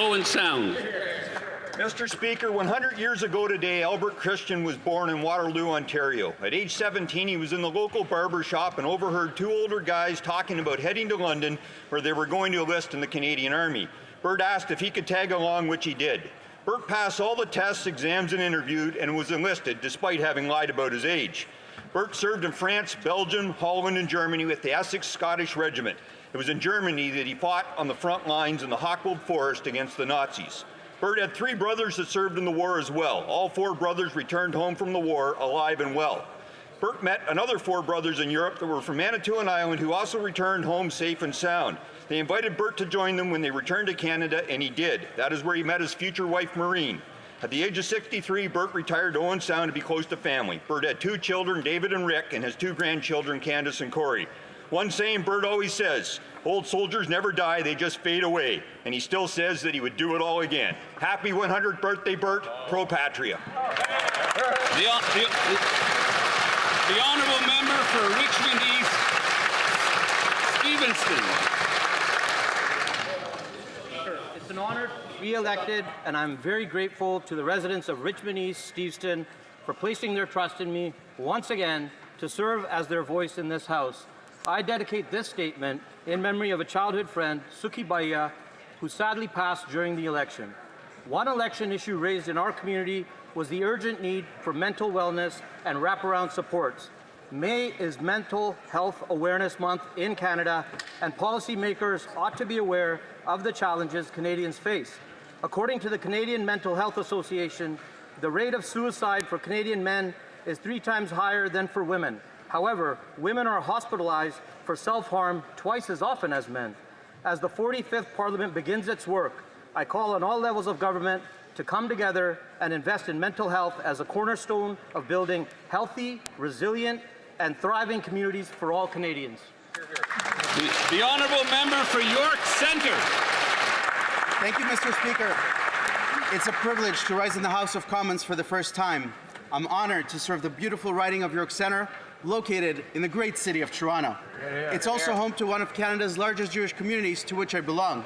Owen Sound. Mr. Speaker, 100 years ago today, Albert Christian was born in Waterloo, Ontario. At age 17, he was in the local barber shop and overheard two older guys talking about heading to London, where they were going to enlist in the Canadian Army. Bert asked if he could tag along, which he did. Bert passed all the tests, exams, and interviewed, and was enlisted despite having lied about his age. Bert served in France, Belgium, Holland, and Germany with the Essex Scottish Regiment. It was in Germany that he fought on the front lines in the Hochwald Forest against the Nazis. Bert had 3 brothers that served in the war as well. All 4 brothers returned home from the war alive and well. Bert met another 4 brothers in Europe that were from Manitoulin Island who also returned home safe and sound. They invited Bert to join them when they returned to Canada, and he did. That is where he met his future wife, Maureen. At the age of 63, Bert retired to Owen Sound to be close to family. Bert had 2 children, David and Rick, and his 2 grandchildren, Candace and Corey. One saying Bert always says, old soldiers never die, they just fade away. And he still says that he would do it all again. Happy 100th birthday, Bert. Pro Patria. The honourable member for Richmond East, Stevenston. It's an honor to be elected, and I'm very grateful to the residents of Richmond East, Stevenston, for placing their trust in me once again to serve as their voice in this House. I dedicate this statement in memory of a childhood friend, Suki Baya, who sadly passed during the election. One election issue raised in our community was the urgent need for mental wellness and wraparound supports. May is Mental Health Awareness Month in Canada, and policymakers ought to be aware of the challenges Canadians face. According to the Canadian Mental Health Association, the rate of suicide for Canadian men is 3 times higher than for women. However, women are hospitalized for self-harm twice as often as men. As the 45th Parliament begins its work, I call on all levels of government to come together and invest in mental health as a cornerstone of building healthy, resilient, and thriving communities for all Canadians. The honourable member for York Centre. Thank you, Mr. Speaker. It's a privilege to rise in the House of Commons for the first time. I'm honored to serve the beautiful riding of York Centre, located in the great city of Toronto. It's also home to one of Canada's largest Jewish communities, to which I belong.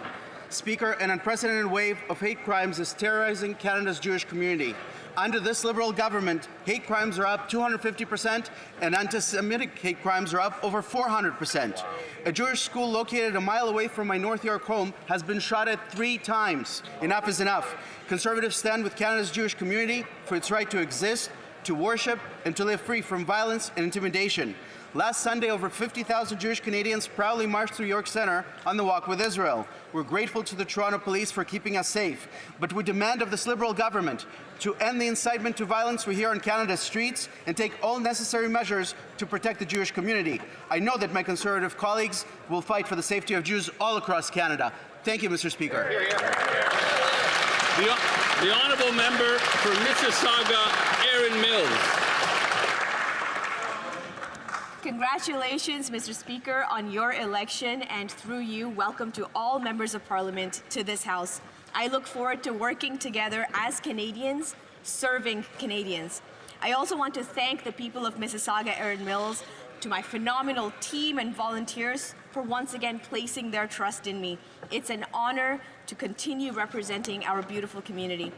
Speaker, an unprecedented wave of hate crimes is terrorizing Canada's Jewish community. Under this Liberal government, hate crimes are up 250% and anti-Semitic hate crimes are up over 400%. A Jewish school located a mile away from my North York home has been shot at 3 times. Enough is enough. Conservatives stand with Canada's Jewish community for its right to exist, to worship, and to live free from violence and intimidation. Last Sunday, over 50,000 Jewish Canadians proudly marched through York Centre on the Walk with Israel. We're grateful to the Toronto Police for keeping us safe, but we demand of this Liberal government to end the incitement to violence we hear on Canada's streets and take all necessary measures to protect the Jewish community. I know that my Conservative colleagues will fight for the safety of Jews all across Canada. Thank you, Mr. Speaker. The honourable member for Mississauga, Erin Mills. Congratulations, Mr. Speaker, on your election, and through you, welcome to all members of Parliament to this House. I look forward to working together as Canadians, serving Canadians. I also want to thank the people of Mississauga, Erin Mills, to my phenomenal team and volunteers for once again placing their trust in me. It's an honor to continue representing our beautiful community.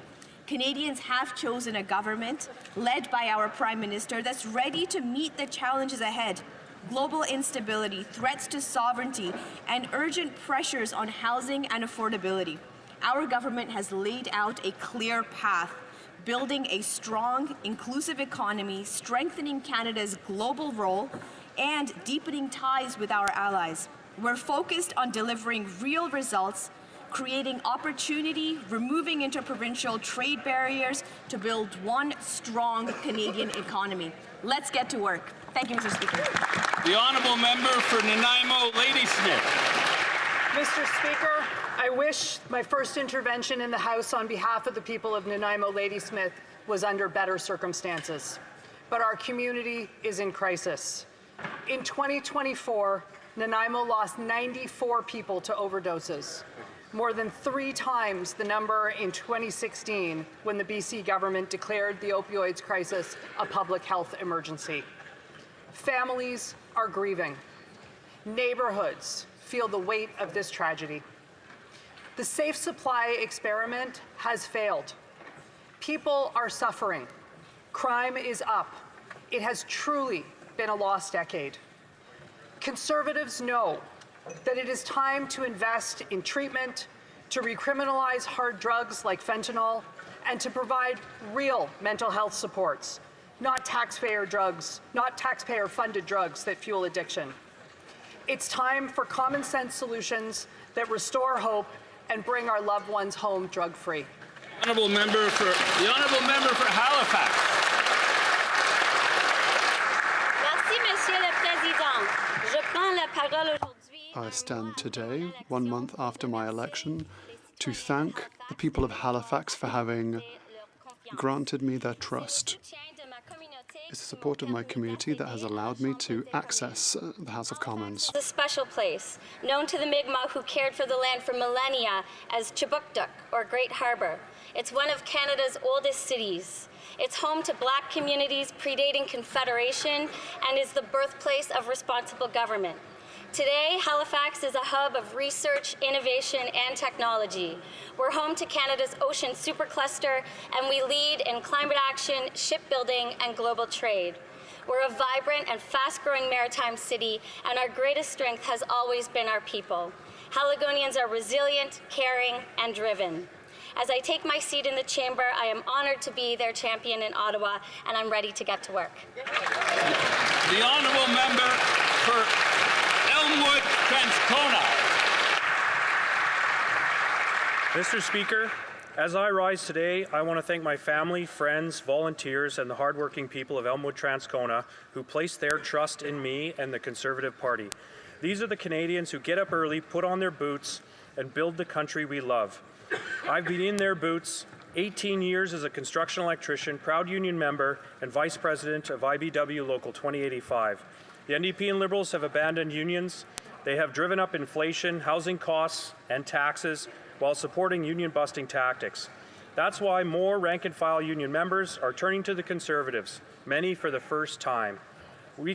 Canadians have chosen a government led by our Prime Minister that's ready to meet the challenges ahead. Global instability, threats to sovereignty, and urgent pressures on housing and affordability. Our government has laid out a clear path, building a strong, inclusive economy, strengthening Canada's global role, and deepening ties with our allies. We're focused on delivering real results, creating opportunity, removing interprovincial trade barriers to build one strong Canadian economy. Let's get to work. Thank you, Mr. Speaker. The honourable member for Nanaimo-Ladysmith. Mr. Speaker, I wish my first intervention in the House on behalf of the people of Nanaimo-Ladysmith was under better circumstances. But our community is in crisis. In 2024, Nanaimo lost 94 people to overdoses, more than 3 times the number in 2016 when the BC government declared the opioids crisis a public health emergency. Families are grieving. Neighborhoods feel the weight of this tragedy. The safe supply experiment has failed. People are suffering. Crime is up. It has truly been a lost decade. Conservatives know that it is time to invest in treatment, to recriminalize hard drugs like fentanyl, and to provide real mental health supports, not taxpayer-funded drugs that fuel addiction. It's time for common sense solutions that restore hope and bring our loved ones home drug-free. The honourable member for Halifax. Merci, Monsieur le Président. Je prends la parole aujourd'hui. I stand today, 1 month after my election, to thank the people of Halifax for having granted me their trust. It's the support of my community that has allowed me to access the House of Commons. It's a special place, known to the Mi'kmaq who cared for the land for millennia as Chibuktuk, or Great Harbour. It's one of Canada's oldest cities. It's home to Black communities predating Confederation and is the birthplace of responsible government. Today, Halifax is a hub of research, innovation, and technology. We're home to Canada's ocean supercluster, and we lead in climate action, shipbuilding, and global trade. We're a vibrant and fast-growing maritime city, and our greatest strength has always been our people. Haligonians are resilient, caring, and driven. As I take my seat in the chamber, I am honored to be their champion in Ottawa, and I'm ready to get to work. The honourable member for Elmwood-Transcona. Mr. Speaker, as I rise today, I want to thank my family, friends, volunteers, and the hardworking people of Elmwood-Transcona who place their trust in me and the Conservative Party. These are the Canadians who get up early, put on their boots, and build the country we love. I've been in their boots 18 years as a construction electrician, proud union member, and vice president of IBW Local 2085. The NDP and Liberals have abandoned unions. They have driven up inflation, housing costs, and taxes while supporting union-busting tactics. That's why more rank-and-file union members are turning to the Conservatives, many for the first time.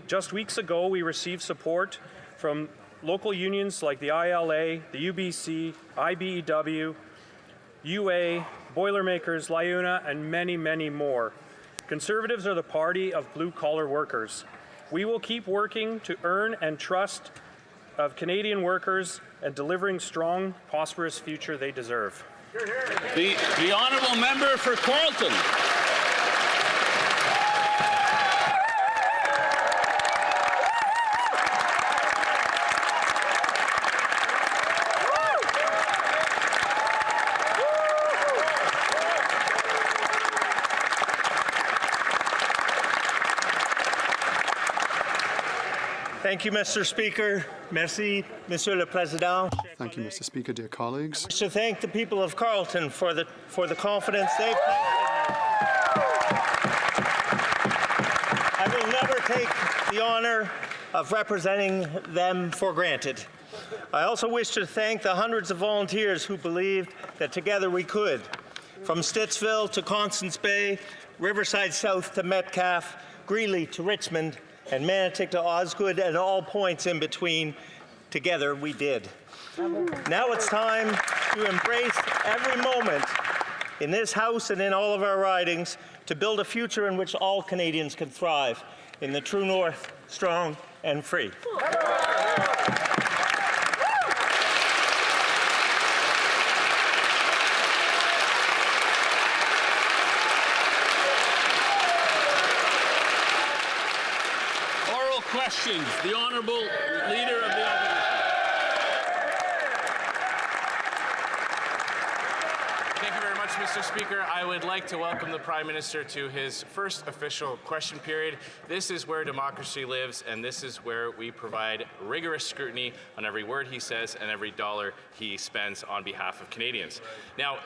Just weeks ago, we received support from local unions like the ILA, the UBC, IBEW, UA, Boilermakers, LIUNA, and many, many more. Conservatives are the party of blue-collar workers. We will keep working to earn and trust of Canadian workers and delivering strong, prosperous future they deserve. The honourable member for Carleton. Thank you, Mr. Speaker. Merci, Monsieur le Président. Thank you, Mr. Speaker, dear colleagues. I wish to thank the people of Carleton for the confidence they've placed in me. I will never take the honor of representing them for granted. I also wish to thank the hundreds of volunteers who believed that together we could. From Stittsville to Constance Bay, Riverside South to Metcalfe, Greeley to Richmond, and Manotick to Osgood, and all points in between, together we did. Now it's time to embrace every moment in this House and in all of our ridings to build a future in which all Canadians can thrive in the true North, strong and free. Questions. The Honourable Leader of the Opposition. Thank you very much, Mr. Speaker. I would like to welcome the Prime Minister to his first official question period. This is where democracy lives, and this is where we provide rigorous scrutiny on every word he says and every dollar he spends on behalf of Canadians. Now,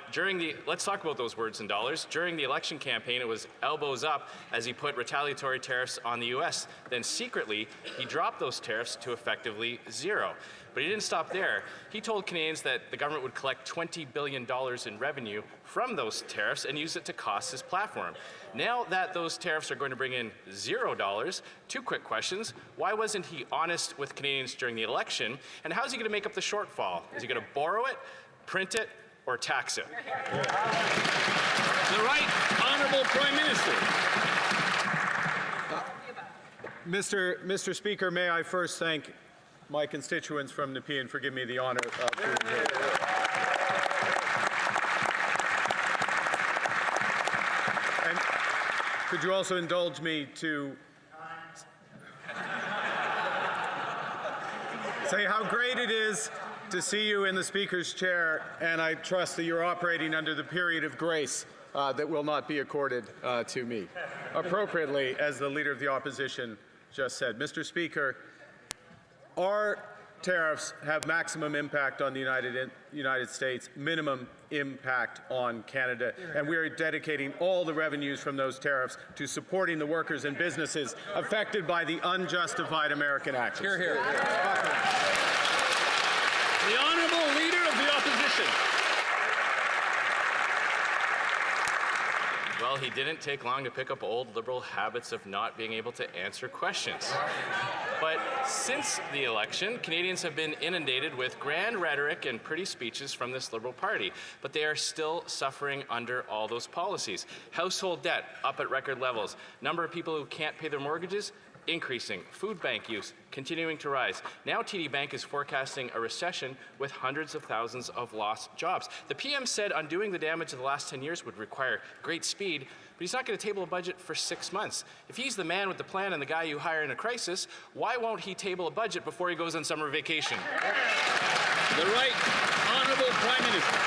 let's talk about those words and dollars. During the election campaign, it was elbows up as he put retaliatory tariffs on the U.S. Then secretly, he dropped those tariffs to effectively zero. But he didn't stop there. He told Canadians that the government would collect $20 billion in revenue from those tariffs and use it to cost his platform. Now that those tariffs are going to bring in $0, two quick questions. Why wasn't he honest with Canadians during the election? And how's he going to make up the shortfall? Is he going to borrow it? Print it or tax it. The right honourable Prime Minister. Mr. Speaker, may I first thank my constituents from Nepean for giving me the honour of being here. And could you also indulge me to say how great it is to see you in the Speaker's chair, and I trust that you're operating under the period of grace that will not be accorded to me. Appropriately, as the Leader of the Opposition just said. Mr. Speaker, our tariffs have maximum impact on the United States, minimum impact on Canada, and we are dedicating all the revenues from those tariffs to supporting the workers and businesses affected by the unjustified American actions. Hear, hear. The Honourable Leader of the Opposition. Well, he didn't take long to pick up old Liberal habits of not being able to answer questions. But since the election, Canadians have been inundated with grand rhetoric and pretty speeches from this Liberal Party, but they are still suffering under all those policies. Household debt up at record levels, number of people who can't pay their mortgages increasing, food bank use continuing to rise. Now TD Bank is forecasting a recession with hundreds of thousands of lost jobs. The PM said undoing the damage of the last 10 years would require great speed, but he's not going to table a budget for 6 months. If he's the man with the plan and the guy you hire in a crisis, why won't he table a budget before he goes on summer vacation? The right honourable Prime Minister.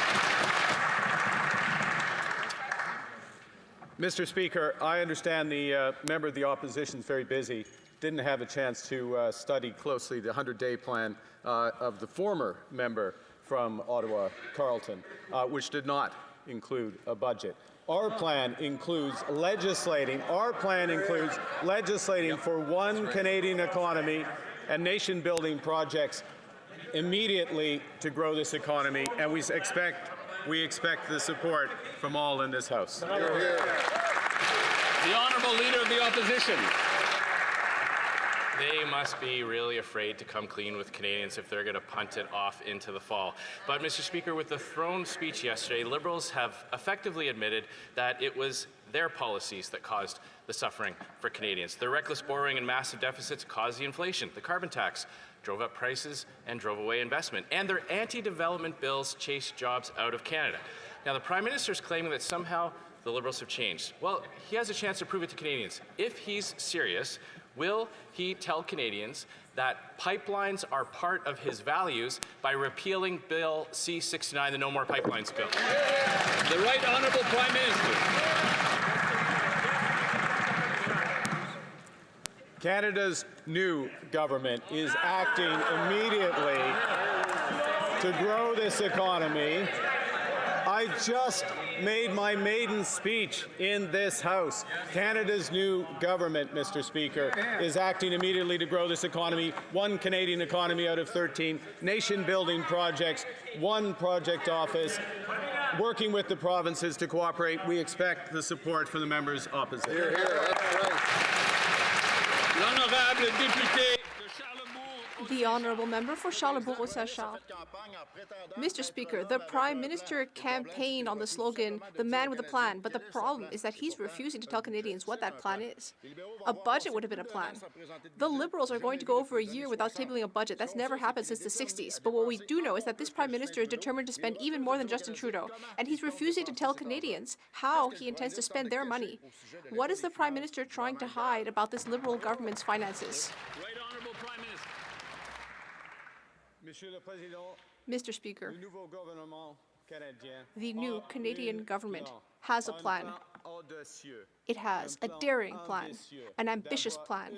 Mr. Speaker, I understand the member of the opposition is very busy. Didn't have a chance to study closely the 100-day plan of the former member from Ottawa, Carleton, which did not include a budget. Our plan includes legislating. Our plan includes legislating for one Canadian economy and nation-building projects immediately to grow this economy, and we expect the support from all in this House. The Honourable Leader of the Opposition. They must be really afraid to come clean with Canadians if they're going to punt it off into the fall. But, Mr. Speaker, with the throne speech yesterday, Liberals have effectively admitted that it was their policies that caused the suffering for Canadians. Their reckless borrowing and massive deficits caused the inflation. The carbon tax drove up prices and drove away investment. And their anti-development bills chased jobs out of Canada. Now, the Prime Minister is claiming that somehow the Liberals have changed. Well, he has a chance to prove it to Canadians. If he's serious, will he tell Canadians that pipelines are part of his values by repealing Bill C-69, the No More Pipelines bill? The right honourable Prime Minister. Canada's new government is acting immediately to grow this economy. I just made my maiden speech in this House. Canada's new government, Mr. Speaker, is acting immediately to grow this economy. One Canadian economy out of 13, nation-building projects, one project office, working with the provinces to cooperate. We expect the support from the members opposite. Hear, hear. That's right. L'honorable député. The Honourable Member for Charlebourg-Saint-Charles. Mr. Speaker, the Prime Minister campaigned on the slogan, the man with a plan, but the problem is that he's refusing to tell Canadians what that plan is. A budget would have been a plan. The Liberals are going to go over a year without tabling a budget. That's never happened since the 60s. But what we do know is that this Prime Minister is determined to spend even more than Justin Trudeau, and he's refusing to tell Canadians how he intends to spend their money. What is the Prime Minister trying to hide about this Liberal government's finances? Right honourable Prime Minister. Mr. Speaker, the new Canadian government has a plan. It has a daring plan, an ambitious plan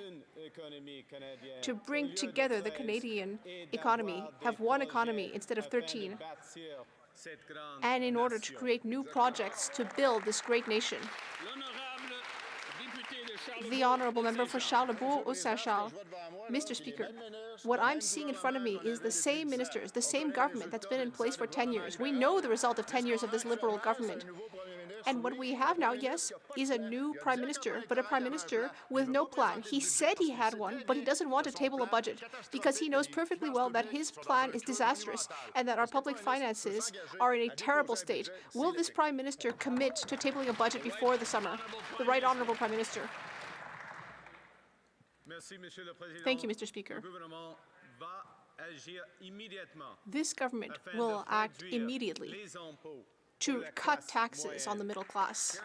to bring together the Canadian economy, have one economy instead of 13, and in order to create new projects to build this great nation. The Honourable Member for Charlebourg-Saint-Charles. Mr. Speaker, What I'm seeing in front of me is the same ministers, the same government that's been in place for 10 years. We know the result of 10 years of this Liberal government. And what we have now, yes, is a new prime minister, but a prime minister with no plan. He said he had one, but he doesn't want to table a budget because he knows perfectly well that his plan is disastrous and that our public finances are in a terrible state. Will this prime minister commit to tabling a budget before the summer? The Right Honourable Prime Minister. Thank you, Mr. Speaker. This government will act immediately to cut taxes on the middle class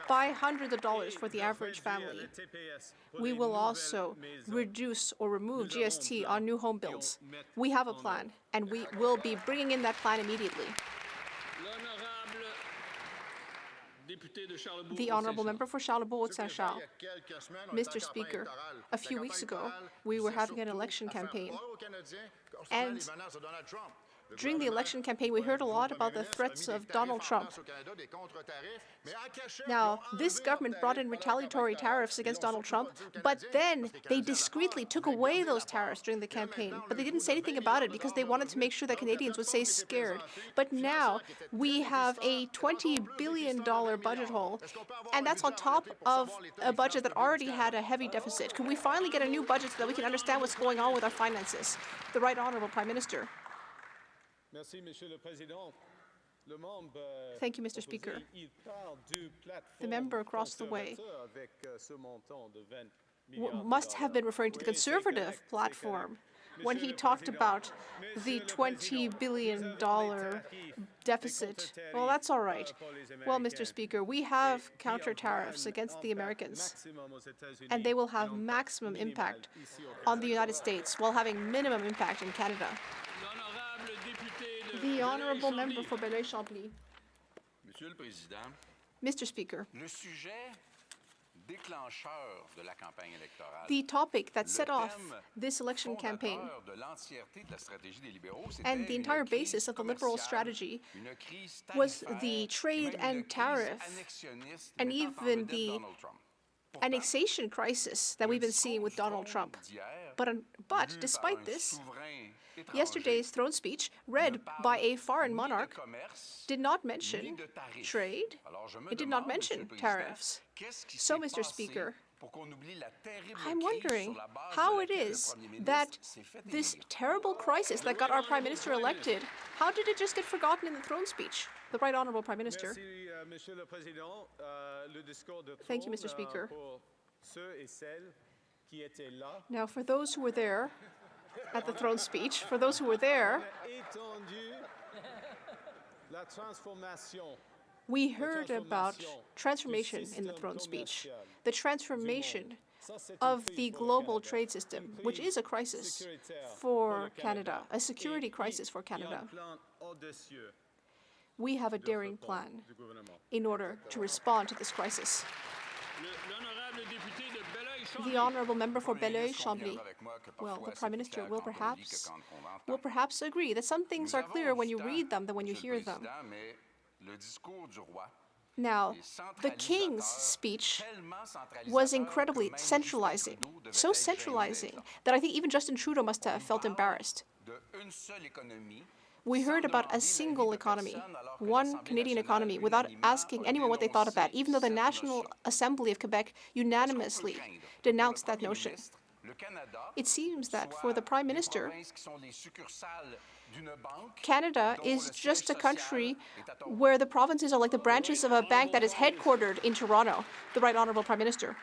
by hundreds of dollars for the average family. We will also reduce or remove GST on new home builds. We have a plan, and we will be bringing in that plan immediately. The Honourable Member for Charlebourg-Saint-Charles. Mr. Speaker, a few weeks ago, we were having an election campaign, and during the election campaign, we heard a lot about the threats of Donald Trump. Now, this government brought in retaliatory tariffs against Donald Trump, but then they discreetly took away those tariffs during the campaign. But they didn't say anything about it because they wanted to make sure that Canadians would stay scared. But now we have a $20 billion budget hole, and that's on top of a budget that already had a heavy deficit. Can we finally get a new budget so that we can understand what's going on with our finances? The Right Honourable Prime Minister. Thank you, Mr. Speaker. The member across the way must have been referring to the Conservative platform when he talked about the $20 billion deficit. Well, that's all right. Well, Mr. Speaker, we have counter tariffs against the Americans, and they will have maximum impact on the United States while having minimum impact in Canada. The Honourable Member for Belleuil-Chambly. Mr. Speaker, the topic that set off this election campaign and the entire basis of the Liberal strategy was the trade and tariff and even the annexation crisis that we've been seeing with Donald Trump. But despite this, yesterday's throne speech, read by a foreign monarch, did not mention trade. It did not mention tariffs. So, Mr. Speaker, I'm wondering how it is that this terrible crisis that got our Prime Minister elected, how did it just get forgotten in the throne speech? The Right Honourable Prime Minister. Thank you, Mr. Speaker. Now, for those who were there at the throne speech, for those who were there, we heard about transformation in the throne speech, the transformation of the global trade system, which is a crisis for Canada, a security crisis for Canada. We have a daring plan in order to respond to this crisis. The Honourable Member for Belleuil-Chambly. Well, the Prime Minister will perhaps agree that some things are clearer when you read them than when you hear them. Now, the King's speech was incredibly centralizing, so centralizing that I think even Justin Trudeau must have felt embarrassed. We heard about a single economy, one Canadian economy, without asking anyone what they thought of that, even though the National Assembly of Quebec unanimously denounced that notion. It seems that for the Prime Minister, Canada is just a country where the provinces are like the branches of a bank that is headquartered in Toronto. The Right Honourable Prime Minister.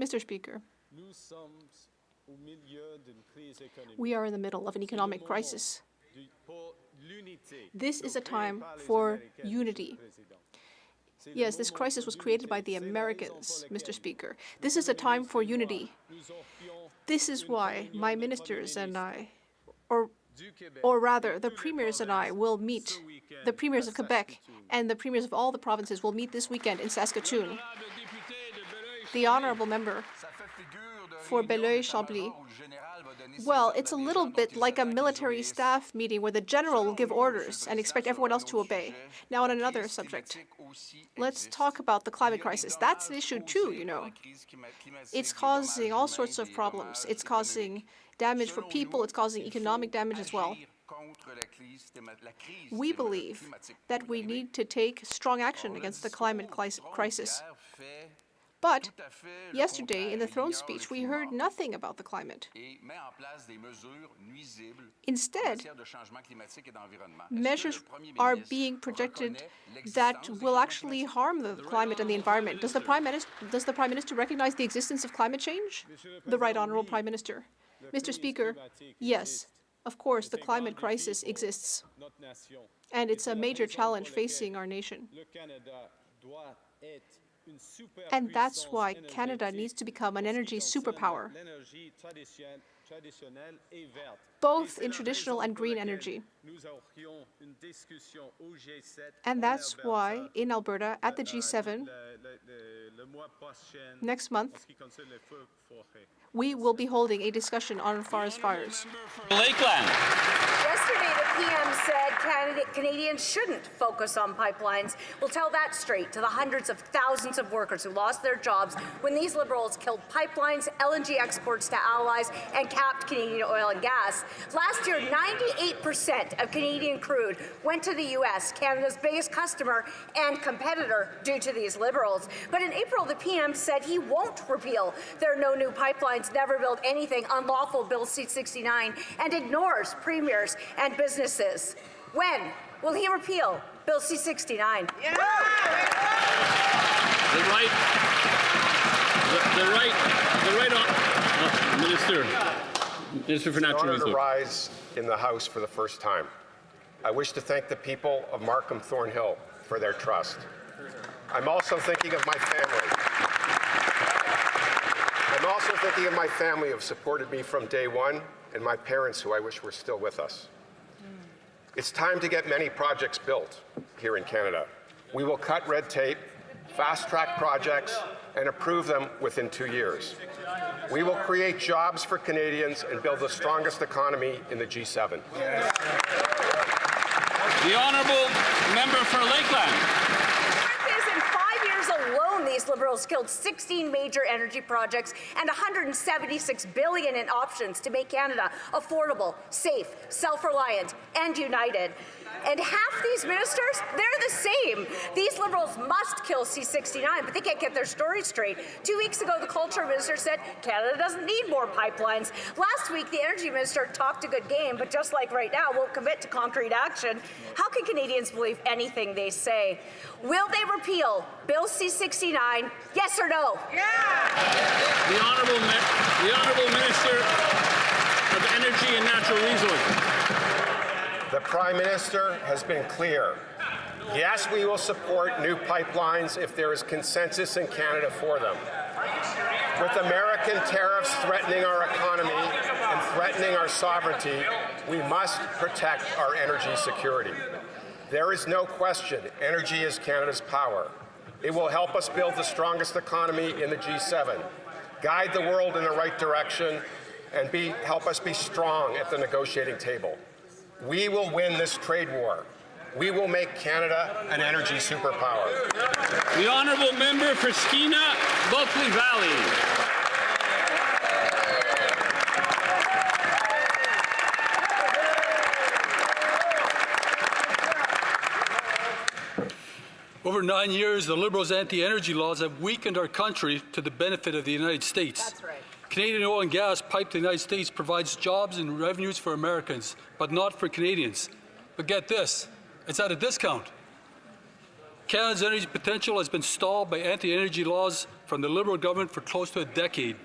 Mr. Speaker, we are in the middle of an economic crisis. This is a time for unity. Yes, this crisis was created by the Americans, Mr. Speaker. This is a time for unity. This is why my ministers and I, or rather, the premiers and I will meet, the premiers of Quebec and the premiers of all the provinces will meet this weekend in Saskatoon. The Honourable Member for Belleuil-Chambly. Well, it's a little bit like a military staff meeting where the general will give orders and expect everyone else to obey. Now, on another subject, let's talk about the climate crisis. That's an issue too, you know. It's causing all sorts of problems. It's causing damage for people. It's causing economic damage as well. We believe that we need to take strong action against the climate crisis. But yesterday, in the throne speech, we heard nothing about the climate. Instead, measures are being projected that will actually harm the climate and the environment. Does the Prime Minister recognize the existence of climate change? The Right Honourable Prime Minister. Mr. Speaker, yes, of course, the climate crisis exists. And it's a major challenge facing our nation. And that's why Canada needs to become an energy superpower, both in traditional and green energy. And that's why in Alberta, at the G7, next month, we will be holding a discussion on forest fires. Lakeland. Yesterday, the PM said Canadians shouldn't focus on pipelines. We'll tell that straight to the hundreds of thousands of workers who lost their jobs when these Liberals killed pipelines, LNG exports to allies, and capped Canadian oil and gas. Last year, 98% of Canadian crude went to the U.S., Canada's biggest customer and competitor, due to these Liberals. But in April, the PM said he won't repeal their No New Pipelines, Never Build Anything unlawful Bill C-69 and ignores premiers and businesses. When will he repeal Bill C-69? The right Minister for Natural Resources. To rise in the House for the first time. I wish to thank the people of Markham Thornhill for their trust. I'm also thinking of my family. I'm also thinking of my family who have supported me from day one, and my parents who I wish were still with us. It's time to get many projects built here in Canada. We will cut red tape, fast-track projects, and approve them within 2 years. We will create jobs for Canadians and build the strongest economy in the G7. The Honourable Member for Lakeland. Alone, these Liberals killed 16 major energy projects and $176 billion in options to make Canada affordable, safe, self-reliant, and united. And half these ministers, they're the same. These Liberals must kill C-69, but they can't get their story straight. 2 weeks ago, the Culture Minister said Canada doesn't need more pipelines. Last week, the Energy Minister talked a good game, but just like right now, won't commit to concrete action. How can Canadians believe anything they say? Will they repeal Bill C-69, yes or no? Yeah! The Honourable Minister of Energy and Natural Resources. The Prime Minister has been clear. Yes, we will support new pipelines if there is consensus in Canada for them. With American tariffs threatening our economy and threatening our sovereignty, we must protect our energy security. There is no question energy is Canada's power. It will help us build the strongest economy in the G7, guide the world in the right direction, and help us be strong at the negotiating table. We will win this trade war. We will make Canada an energy superpower. The Honourable Member for Skeena, Bulkley Valley. Over 9 years, the Liberals' anti-energy laws have weakened our country to the benefit of the United States. That's right. Canadian oil and gas piped to the United States provides jobs and revenues for Americans, but not for Canadians. But get this, it's at a discount. Canada's energy potential has been stalled by anti-energy laws from the Liberal government for close to a decade.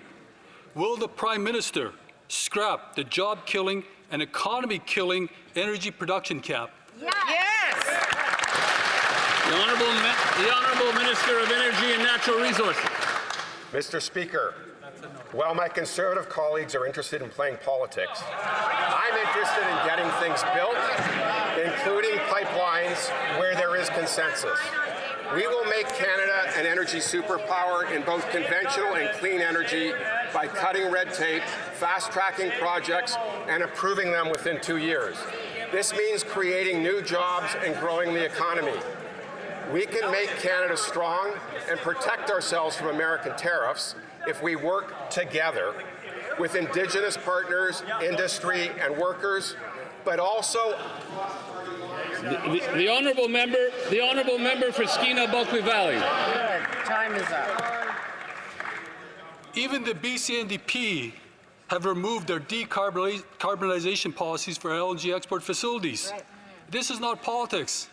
Will the Prime Minister scrap the job-killing and economy-killing energy production cap? Yes! Yes! The Honourable Minister of Energy and Natural Resources. Mr. Speaker, while my Conservative colleagues are interested in playing politics, I'm interested in getting things built, including pipelines where there is consensus. We will make Canada an energy superpower in both conventional and clean energy by cutting red tape, fast-tracking projects, and approving them within 2 years. This means creating new jobs and growing the economy. We can make Canada strong and protect ourselves from American tariffs if we work together with Indigenous partners, industry, and workers, but also the honourable member for Skeena-Bulkley Valley. Good. Time is up. Even the BC NDP have removed their decarbonization policies for LNG export facilities. Right. This is not politics.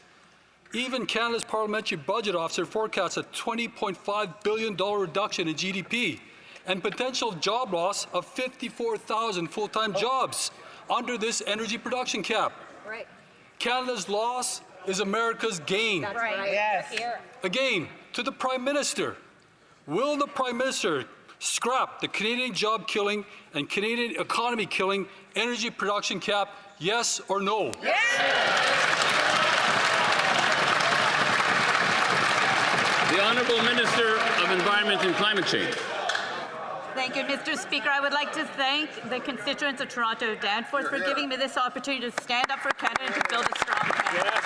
Even Canada's parliamentary budget officer forecasts a $20.5 billion reduction in GDP and potential job loss of 54,000 full-time jobs under this energy production cap. Right. Canada's loss is America's gain. That's right. Yes. Again, to the Prime Minister, will the Prime Minister scrap the Canadian job-killing and Canadian economy-killing energy production cap, yes or no? Yes. The Honourable Minister of Environment and Climate Change. Thank you, Mr. Speaker. I would like to thank the constituents of Toronto Danforth for giving me this opportunity to stand up for Canada and to build a strong Canada. Yes.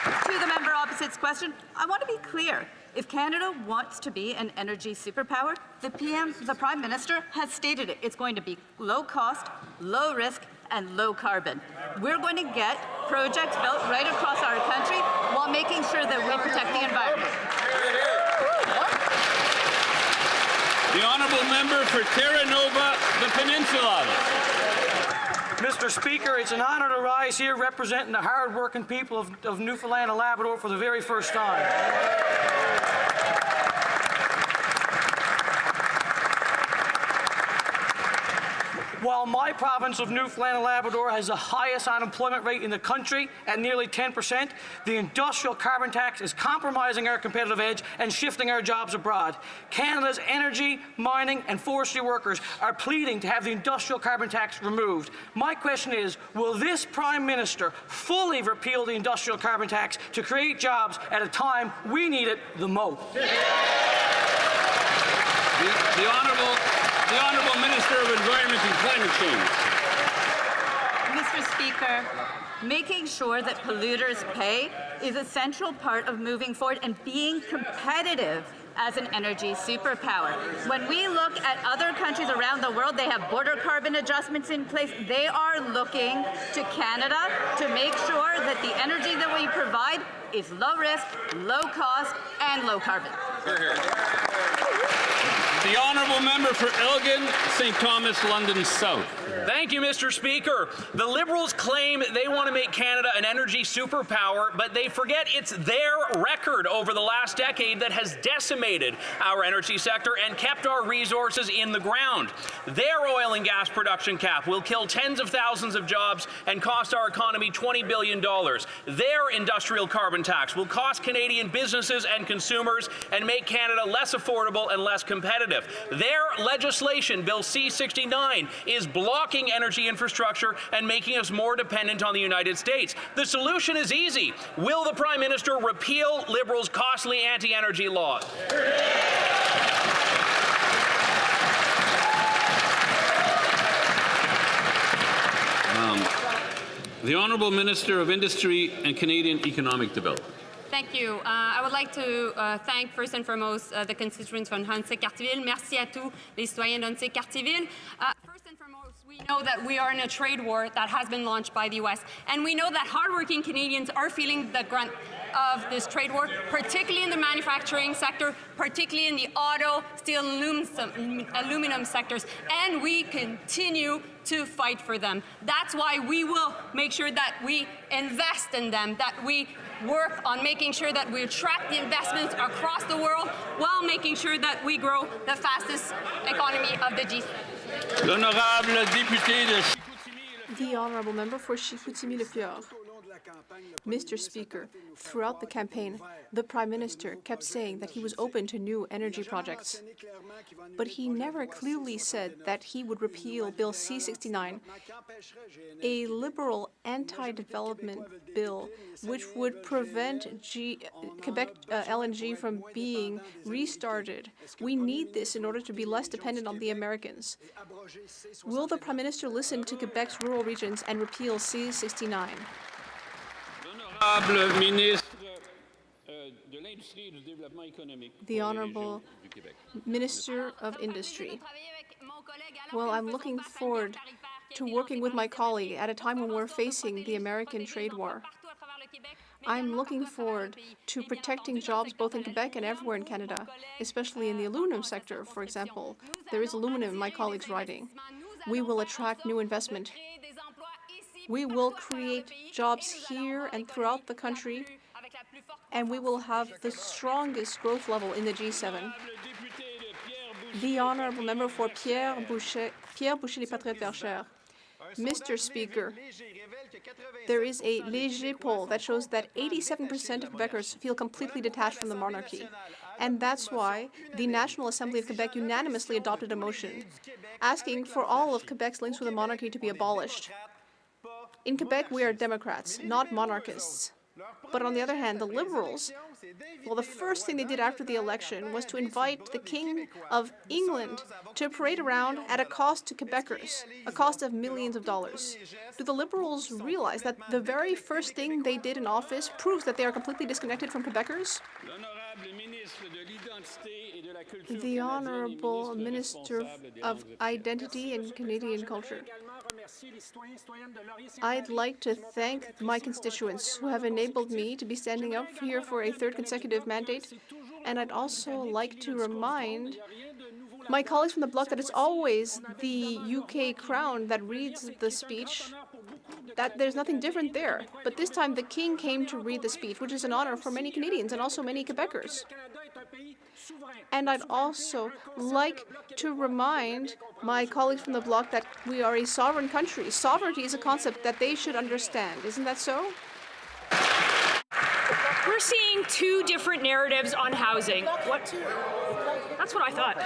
Now, to the member opposite's question, I want to be clear. If Canada wants to be an energy superpower, the Prime Minister has stated it. It's going to be low cost, low risk, and low carbon. We're going to get projects built right across our country while making sure that we protect the environment. The honourable member for Terra Nova, the Peninsula. Mr. Speaker, it's an honour to rise here representing the hard-working people of Newfoundland and Labrador for the very first time. While my province of Newfoundland and Labrador has the highest unemployment rate in the country at nearly 10%, the industrial carbon tax is compromising our competitive edge and shifting our jobs abroad. Canada's energy, mining, and forestry workers are pleading to have the industrial carbon tax removed. My question is, will this Prime Minister fully repeal the industrial carbon tax to create jobs at a time we need it the most? The Honourable Minister of Environment and Climate Change. Mr. Speaker, making sure that polluters pay is a central part of moving forward and being competitive as an energy superpower. When we look at other countries around the world, they have border carbon adjustments in place. They are looking to Canada to make sure that the energy that we provide is low risk, low cost, and low carbon. The Honourable Member for Elgin, St. Thomas, London South. Thank you, Mr. Speaker. The Liberals claim they want to make Canada an energy superpower, but they forget it's their record over the last decade that has decimated our energy sector and kept our resources in the ground. Their oil and gas production cap will kill tens of thousands of jobs and cost our economy $20 billion. Their industrial carbon tax will cost Canadian businesses and consumers and make Canada less affordable and less competitive. Their legislation, Bill C-69, is blocking energy infrastructure and making us more dependent on the United States. The solution is easy. Will the Prime Minister repeal Liberals' costly anti-energy laws? The Honourable Minister of Industry and Canadian Economic Development. Thank you. I would like to thank first and foremost the constituents from Hunsik-Cartierville. Merci à tous les citoyens d'Hunsik-Cartierville. First and foremost, we know that we are in a trade war that has been launched by the U.S. And we know that hardworking Canadians are feeling the grunt of this trade war, particularly in the manufacturing sector, particularly in the auto, steel, and aluminum sectors. And we continue to fight for them. That's why we will make sure that we invest in them, that we work on making sure that we attract the investments across the world while making sure that we grow the fastest economy of the G7. L'honorable député de The Honourable Member for Chicoutimi-Le Fjord. Mr. Speaker, throughout the campaign, the Prime Minister kept saying that he was open to new energy projects. But he never clearly said that he would repeal Bill C-69, a liberal anti-development bill which would prevent Quebec LNG from being restarted. We need this in order to be less dependent on the Americans. Will the Prime Minister listen to Quebec's rural regions and repeal C-69? The Honourable Minister of Industry. Well, I'm looking forward to working with my colleague at a time when we're facing the American trade war. I'm looking forward to protecting jobs both in Quebec and everywhere in Canada, especially in the aluminum sector, for example. There is aluminum in my colleague's riding. We will attract new investment. We will create jobs here and throughout the country, and we will have the strongest growth level in the G7. The Honourable Member for Pierre Boucher, Les Patriotes Verchères. Mr. Speaker, there is a Léger poll that shows that 87% of Quebecers feel completely detached from the monarchy. And that's why the National Assembly of Quebec unanimously adopted a motion asking for all of Quebec's links with the monarchy to be abolished. In Quebec, we are Democrats, not monarchists. But on the other hand, the Liberals, well, the first thing they did after the election was to invite the King of England to parade around at a cost to Quebecers, a cost of millions of dollars. Do the Liberals realize that the very first thing they did in office proves that they are completely disconnected from Quebecers? The Honourable Minister of Identity and Canadian Culture. I'd like to thank my constituents who have enabled me to be standing up here for a third consecutive mandate, and I'd also like to remind my colleagues from the Bloc that it's always the UK Crown that reads the speech, that there's nothing different there. But this time the King came to read the speech, which is an honor for many Canadians and also many Quebecers. And I'd also like to remind my colleagues from the Bloc that we are a sovereign country. Sovereignty is a concept that they should understand. Isn't that so? We're seeing two different narratives on housing. What? That's what I thought.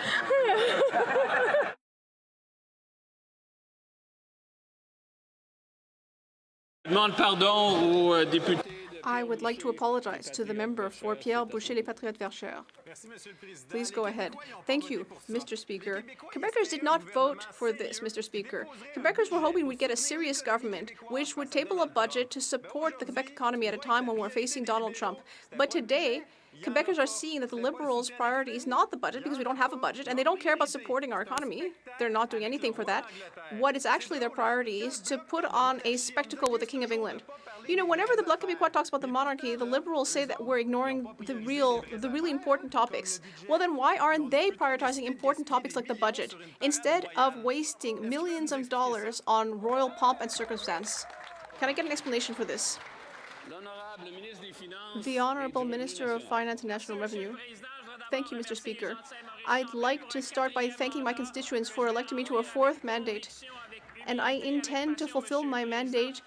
I would like to apologize to the member for Pierre Boucher, Les Patriotes Verchères. Please go ahead. Thank you, Mr. Speaker. Quebecers did not vote for this, Mr. Speaker. Quebecers were hoping we'd get a serious government which would table a budget to support the Quebec economy at a time when we're facing Donald Trump. But today, Quebecers are seeing that the Liberals' priority is not the budget because we don't have a budget, and they don't care about supporting our economy. They're not doing anything for that. What is actually their priority is to put on a spectacle with the King of England. You know, whenever the Bloc Québécois talks about the monarchy, the Liberals say that we're ignoring the really important topics. Well, then why aren't they prioritizing important topics like the budget, instead of wasting millions of dollars on royal pomp and circumstance? Can I get an explanation for this? The Honourable Minister of Finance and National Revenue. Thank you, Mr. Speaker. I'd like to start by thanking my constituents for electing me to a fourth mandate, and I intend to fulfill my mandate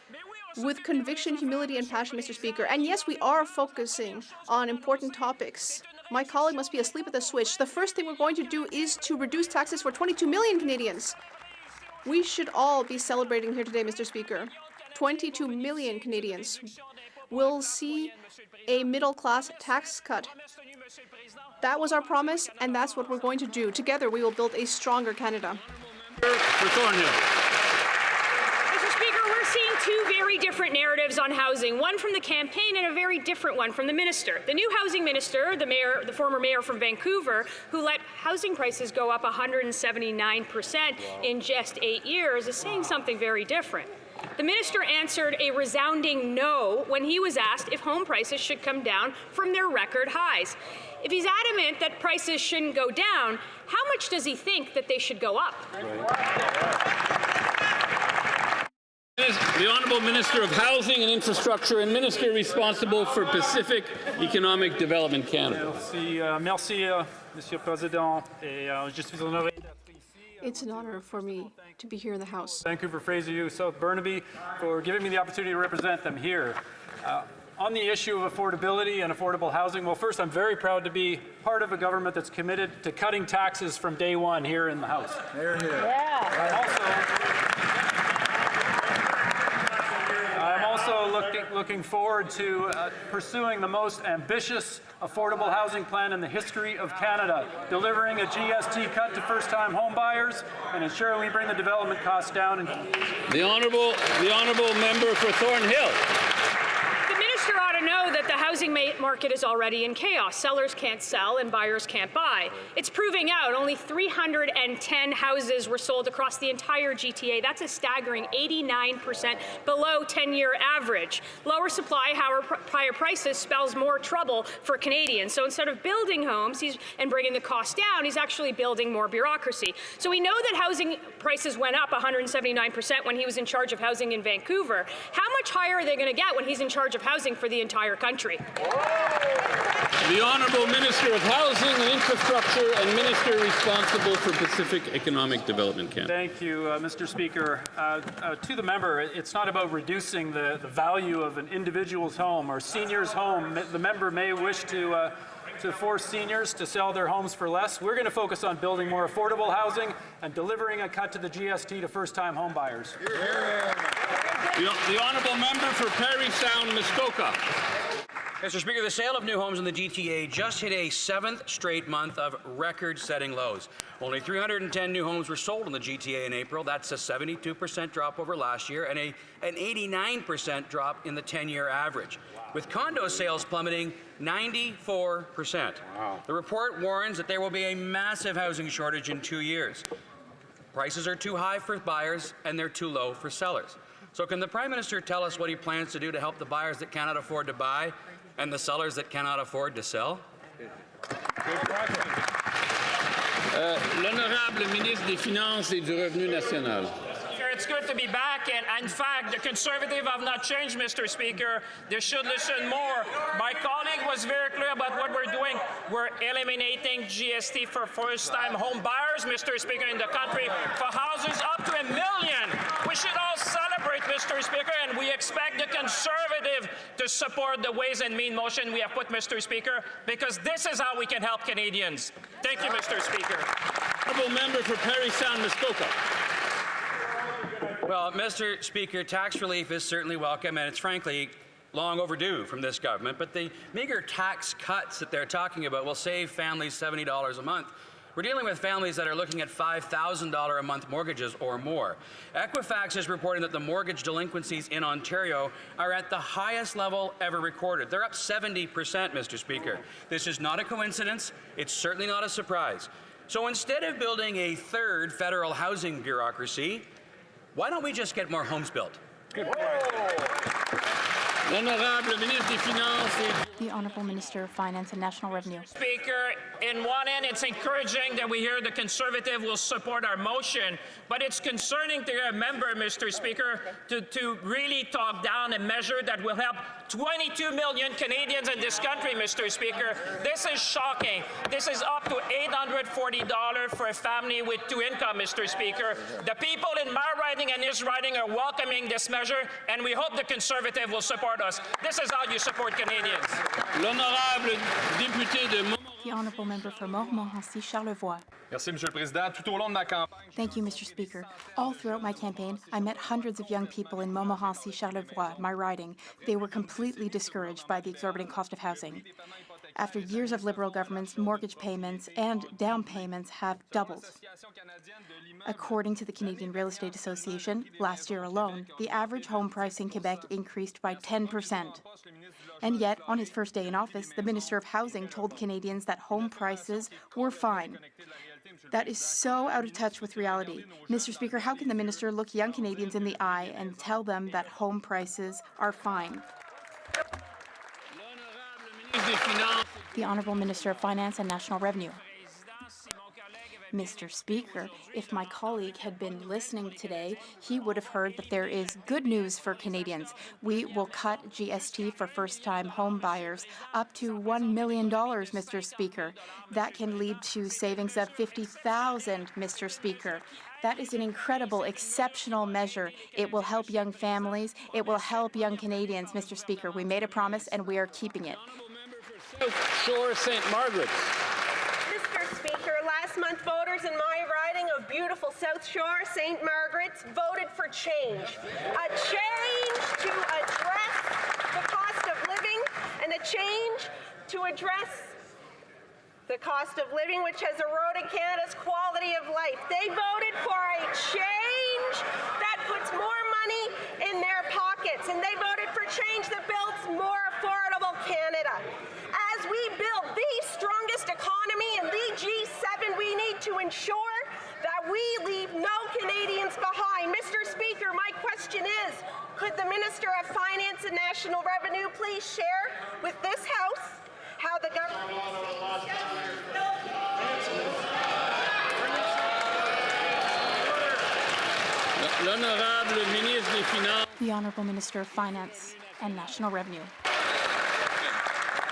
with conviction, humility, and passion, Mr. Speaker. And yes, we are focusing on important topics. My colleague must be asleep at the switch. The first thing we're going to do is to reduce taxes for 22 million Canadians. We should all be celebrating here today, Mr. Speaker. 22 million Canadians will see a middle-class tax cut. That was our promise, and that's what we're going to do. Together, we will build a stronger Canada. Mr. Speaker, we're seeing two very different narratives on housing, one from the campaign and a very different one from the minister. The new housing minister, the former mayor from Vancouver, who let housing prices go up 179% in just 8 years, is saying something very different. The minister answered a resounding no when he was asked if home prices should come down from their record highs. If he's adamant that prices shouldn't go down, how much does he think that they should go up? The Honourable Minister of Housing and Infrastructure and Minister responsible for Pacific Economic Development Canada. Merci, Monsieur le Président. Et je suis honoré. It's an honor for me to be here in the House. Vancouver, Fraser U, South Burnaby, for giving me the opportunity to represent them here. On the issue of affordability and affordable housing, well, first, I'm very proud to be part of a government that's committed to cutting taxes from day one here in the House. I'm also looking forward to pursuing the most ambitious affordable housing plan in the history of Canada, delivering a GST cut to first-time home buyers and ensuring we bring the development costs down. The honourable member for Thornhill. The minister ought to know that the housing market is already in chaos. Sellers can't sell and buyers can't buy. It's proving out. Only 310 houses were sold across the entire GTA. That's a staggering 89% below 10-year average. Lower supply, higher prices spells more trouble for Canadians. So instead of building homes and bringing the cost down, he's actually building more bureaucracy. So we know that housing prices went up 179% when he was in charge of housing in Vancouver. How much higher are they going to get when he's in charge of housing for the entire country? The Honourable Minister of Housing and Infrastructure and Minister responsible for Pacific Economic Development Canada. Thank you, Mr. Speaker. To the member, it's not about reducing the value of an individual's home or senior's home. The member may wish to force seniors to sell their homes for less. We're going to focus on building more affordable housing and delivering a cut to the GST to first-time home buyers. The Honourable Member for Parry Sound, Muskoka. Mr. Speaker, the sale of new homes in the GTA just hit a 7th straight month of record-setting lows. Only 310 new homes were sold in the GTA in April. That's a 72% drop over last year and an 89% drop in the 10-year average, with condo sales plummeting 94%. Wow. The report warns that there will be a massive housing shortage in 2 years. Prices are too high for buyers and they're too low for sellers. So can the Prime Minister tell us what he plans to do to help the buyers that cannot afford to buy and the sellers that cannot afford to sell? L'honorable ministre des Finances et du Revenu National. It's good to be back, and in fact, the Conservatives have not changed, Mr. Speaker. They should listen more. My colleague was very clear about what we're doing. We're eliminating GST for first-time home buyers, Mr. Speaker, in the country, for houses up to $1 million. We should all celebrate, Mr. Speaker, and we expect the Conservative to support the Ways and Means motion we have put, Mr. Speaker, because this is how we can help Canadians. Thank you, Mr. Speaker. Honourable Member for Parry Sound, Muskoka. Well, Mr. Speaker, tax relief is certainly welcome, and it's frankly long overdue from this government, but the meager tax cuts that they're talking about will save families $70 a month. We're dealing with families that are looking at $5,000 a month mortgages or more. Equifax is reporting that the mortgage delinquencies in Ontario are at the highest level ever recorded. They're up 70%, Mr. Speaker. This is not a coincidence. It's certainly not a surprise. So instead of building a third federal housing bureaucracy, why don't we just get more homes built? Good L'Honorable Ministre des Finances. The Honourable Minister of Finance and National Revenue. Speaker, in one end, it's encouraging that we hear the Conservative will support our motion, but it's concerning to hear a member, Mr. Speaker, to really talk down a measure that will help 22 million Canadians in this country, Mr. Speaker. This is shocking. This is up to $840 for a family with 2 incomes, Mr. Speaker. The people in my riding and his riding are welcoming this measure, and we hope the Conservative will support us. This is how you support Canadians. L'honorable député de The Honourable Member for Montmorency Charlevoix. Merci, Monsieur le Président. Tout au long de ma campagne. Thank you, Mr. Speaker. All throughout my campaign, I met hundreds of young people in Montmorency Charlevoix, my riding. They were completely discouraged by the exorbitant cost of housing. After years of Liberal governments, mortgage payments and down payments have doubled. According to the Canadian Real Estate Association, last year alone, the average home price in Quebec increased by 10%. And yet, on his first day in office, the Minister of Housing told Canadians that home prices were fine. That is so out of touch with reality. Mr. Speaker, how can the minister look young Canadians in the eye and tell them that home prices are fine? The Honourable Minister of Finance and National Revenue. Mr. Speaker, if my colleague had been listening today, he would have heard that there is good news for Canadians. We will cut GST for first-time home buyers up to $1 million, Mr. Speaker. That can lead to savings of $50,000, Mr. Speaker. That is an incredible, exceptional measure. It will help young families. It will help young Canadians, Mr. Speaker. We made a promise and we are keeping it. South Shore, St. Margaret's. Mr. Speaker, last month voters in my riding of beautiful South Shore, St. Margaret's, voted for change. A change to address the cost of living and a change to address the cost of living, which has eroded Canada's quality of life. They voted for a change that puts more money in their pockets, and they voted for change that builds more affordable Canada. As we build the strongest economy in the G7, we need to ensure that we leave no Canadians behind. Mr. Speaker, my question is, could the Minister of Finance and National Revenue please share with this House how the government L'honorable ministre des Finances. The Honourable Minister of Finance and National Revenue.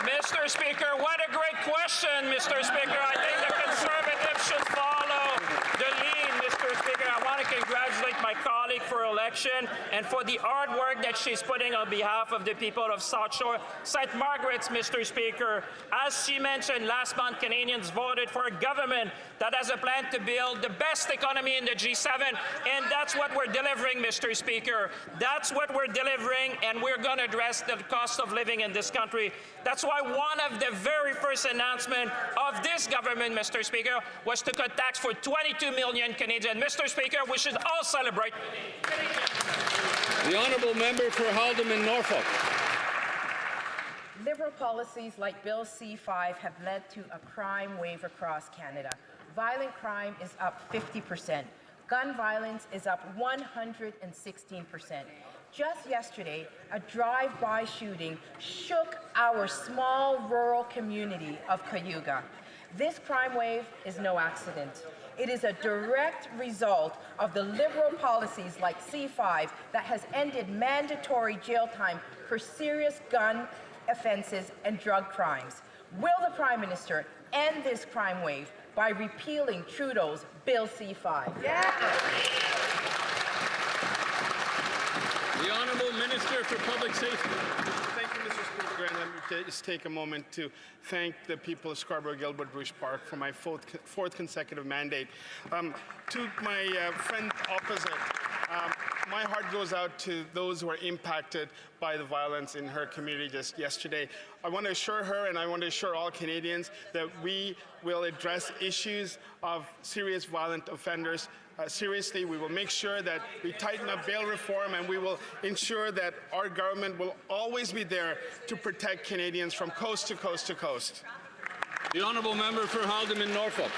Mr. Speaker, what a great question, Mr. Speaker. I think the Conservatives should follow the lead, Mr. Speaker. I want to congratulate my colleague for election and for the hard work that she's putting on behalf of the people of South Shore. St. Margaret's, Mr. Speaker, as she mentioned last month, Canadians voted for a government that has a plan to build the best economy in the G7, and that's what we're delivering, Mr. Speaker. That's what we're delivering, and we're going to address the cost of living in this country. That's why one of the very first announcements of this government, Mr. Speaker, was to cut tax for 22 million Canadians. Mr. Speaker, we should all celebrate. The honourable member for Haldimand, Norfolk. Liberal policies like Bill C-5 have led to a crime wave across Canada. Violent crime is up 50%. Gun violence is up 116%. Just yesterday, a drive-by shooting shook our small rural community of Cayuga. This crime wave is no accident. It is a direct result of the Liberal policies like C-5 that has ended mandatory jail time for serious gun offences and drug crimes. Will the Prime Minister end this crime wave by repealing Trudeau's Bill C-5? Yeah. The Honourable Minister for Public Safety. Thank you, Mr. Speaker, and let me just take a moment to thank the people of Scarborough-Gilbert-Bruce Park for my fourth consecutive mandate. To my friend opposite, my heart goes out to those who are impacted by the violence in her community just yesterday. I want to assure her and I want to assure all Canadians that we will address issues of serious violent offenders seriously. We will make sure that we tighten up bail reform, and we will ensure that our government will always be there to protect Canadians from coast to coast to coast. The honourable member for Haldimand, Norfolk.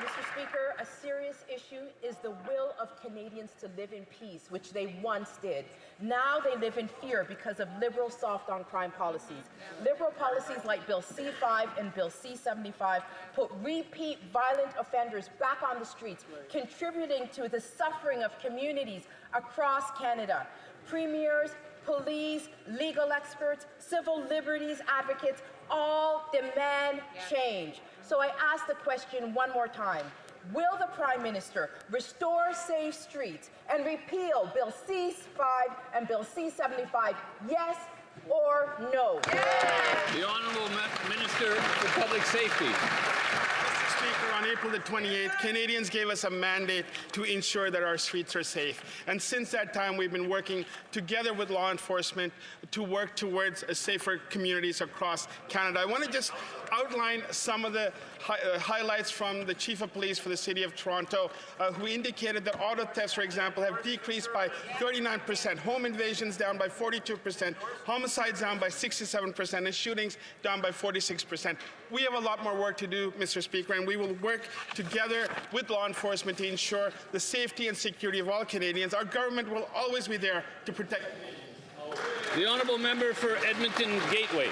Mr. Speaker, a serious issue is the will of Canadians to live in peace, which they once did. Now they live in fear because of Liberal soft-on-crime policies. Liberal policies like Bill C-5 and Bill C-75 put repeat violent offenders back on the streets, contributing to the suffering of communities across Canada. Premiers, police, legal experts, civil liberties advocates all demand change. So I ask the question one more time. Will the Prime Minister restore safe streets and repeal Bill C-5 and Bill C-75, yes or no? Yeah. The Honourable Minister for Public Safety. Mr. Speaker, on April the 28th, Canadians gave us a mandate to ensure that our streets are safe. And since that time, we've been working together with law enforcement to work towards safer communities across Canada. I want to just outline some of the highlights from the Chief of Police for the City of Toronto, who indicated that auto thefts, for example, have decreased by 39%, home invasions down by 42%, homicides down by 67%, and shootings down by 46%. We have a lot more work to do, Mr. Speaker, and we will work together with law enforcement to ensure the safety and security of all Canadians. Our government will always be there to protect Canadians. The honourable member for Edmonton Gateway.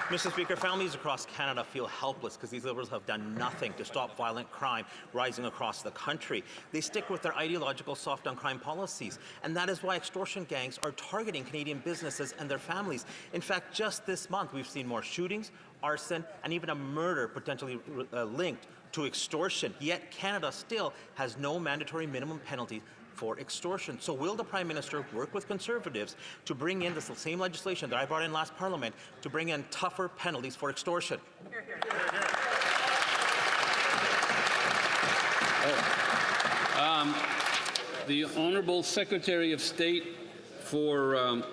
Mr. Speaker, families across Canada feel helpless because these Liberals have done nothing to stop violent crime rising across the country. They stick with their ideological soft-on-crime policies, and that is why extortion gangs are targeting Canadian businesses and their families. In fact, just this month, we've seen more shootings, arson, and even a murder potentially linked to extortion. Yet Canada still has no mandatory minimum penalties for extortion. So will the Prime Minister work with Conservatives to bring in the same legislation that I brought in last Parliament to bring in tougher penalties for extortion? The Honourable Secretary of State for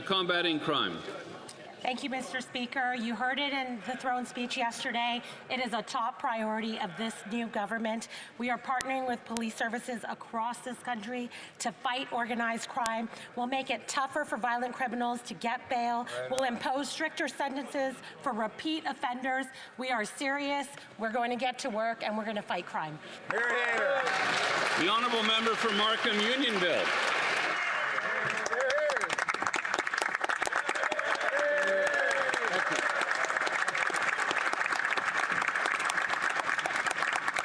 Combating Crime. Thank you, Mr. Speaker. You heard it in the throne speech yesterday. It is a top priority of this new government. We are partnering with police services across this country to fight organized crime. We'll make it tougher for violent criminals to get bail. We'll impose stricter sentences for repeat offenders. We are serious. We're going to get to work, and we're going to fight crime. The Honourable Member for Markham Unionville.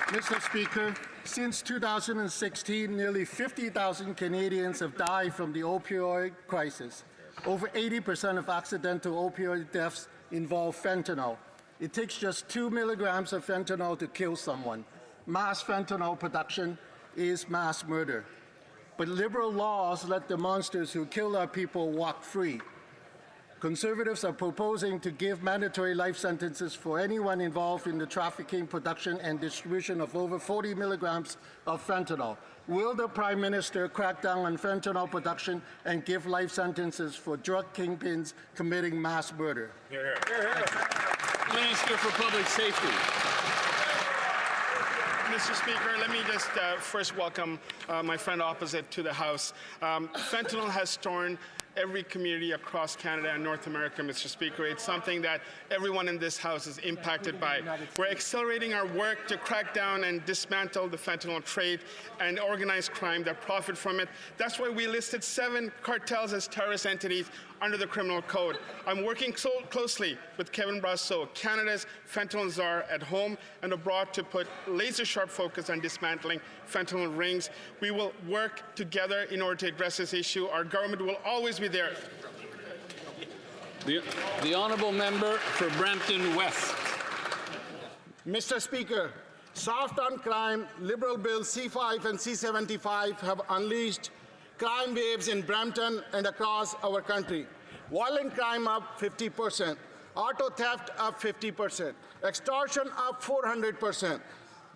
Mr. Speaker, since 2016, nearly 50,000 Canadians have died from the opioid crisis. Over 80% of accidental opioid deaths involve fentanyl. It takes just 2 milligrams of fentanyl to kill someone. Mass fentanyl production is mass murder. But Liberal laws let the monsters who kill our people walk free. Conservatives are proposing to give mandatory life sentences for anyone involved in the trafficking, production, and distribution of over 40 milligrams of fentanyl. Will the Prime Minister crack down on fentanyl production and give life sentences for drug kingpins committing mass murder? Minister for Public Safety. Mr. Speaker, let me just first welcome my friend opposite to the House. Fentanyl has torn every community across Canada and North America, Mr. Speaker. It's something that everyone in this House is impacted by. We're accelerating our work to crack down and dismantle the fentanyl trade and organized crime that profit from it. That's why we listed 7 cartels as terrorist entities under the Criminal Code. I'm working so closely with Kevin Brasseau, Canada's fentanyl czar at home and abroad, to put laser-sharp focus on dismantling fentanyl rings. We will work together in order to address this issue. Our government will always be there. The Honourable Member for Brampton West. Mr. Speaker, soft on crime, Liberal Bills C5 and C75 have unleashed crime waves in Brampton and across our country. Violent crime up 50%, auto theft up 50%, extortion up 400%.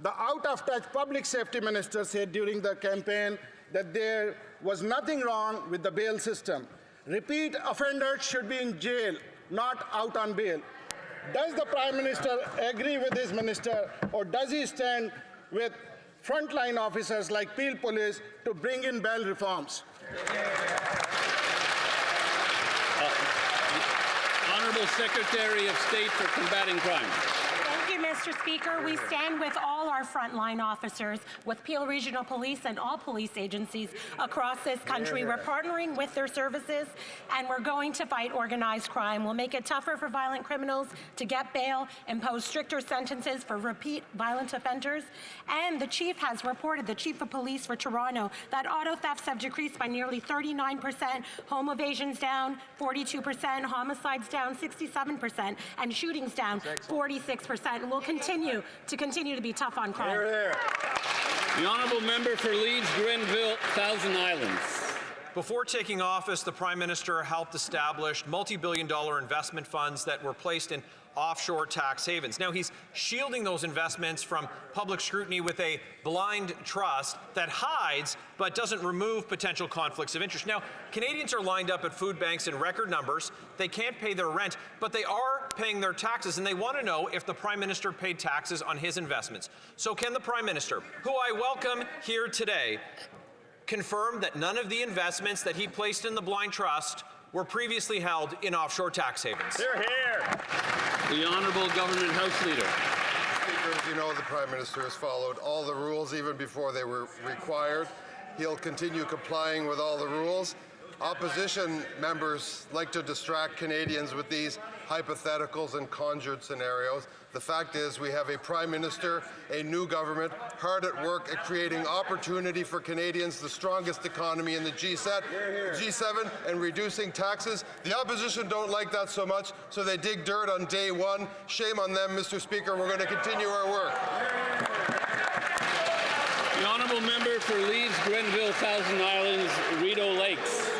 The out-of-touch public safety minister said during the campaign that there was nothing wrong with the bail system. Repeat offenders should be in jail, not out on bail. Does the Prime Minister agree with this minister, or does he stand with frontline officers like Peel Police to bring in bail reforms? Honourable Secretary of State for Combating Crime. Thank you, Mr. Speaker. We stand with all our frontline officers, with Peel Regional Police and all police agencies across this country. We're partnering with their services, and we're going to fight organized crime. We'll make it tougher for violent criminals to get bail, impose stricter sentences for repeat violent offenders. And the Chief has reported, the Chief of Police for Toronto, that auto thefts have decreased by nearly 39%, home evasions down 42%, homicides down 67%, and shootings down 46%. And we'll continue to be tough on crime. The Honourable Member for Leeds, Grenville, Thousand Islands. Before taking office, the Prime Minister helped establish multi-billion-dollar investment funds that were placed in offshore tax havens. Now he's shielding those investments from public scrutiny with a blind trust that hides but doesn't remove potential conflicts of interest. Now, Canadians are lined up at food banks in record numbers. They can't pay their rent, but they are paying their taxes, and they want to know if the Prime Minister paid taxes on his investments. So can the Prime Minister, who I welcome here today, confirm that none of the investments that he placed in the blind trust were previously held in offshore tax havens? Hear, hear. The Honourable Government House Leader. Speaker, as you know, the Prime Minister has followed all the rules even before they were required. He'll continue complying with all the rules. Opposition members like to distract Canadians with these hypotheticals and conjured scenarios. The fact is we have a Prime Minister, a new government, hard at work at creating opportunity for Canadians, the strongest economy in the G7, and reducing taxes. The opposition don't like that so much, so they dig dirt on day one. Shame on them, Mr. Speaker. We're going to continue our work. The honourable member for Leeds, Grenville, Thousand Islands, Rideau Lakes.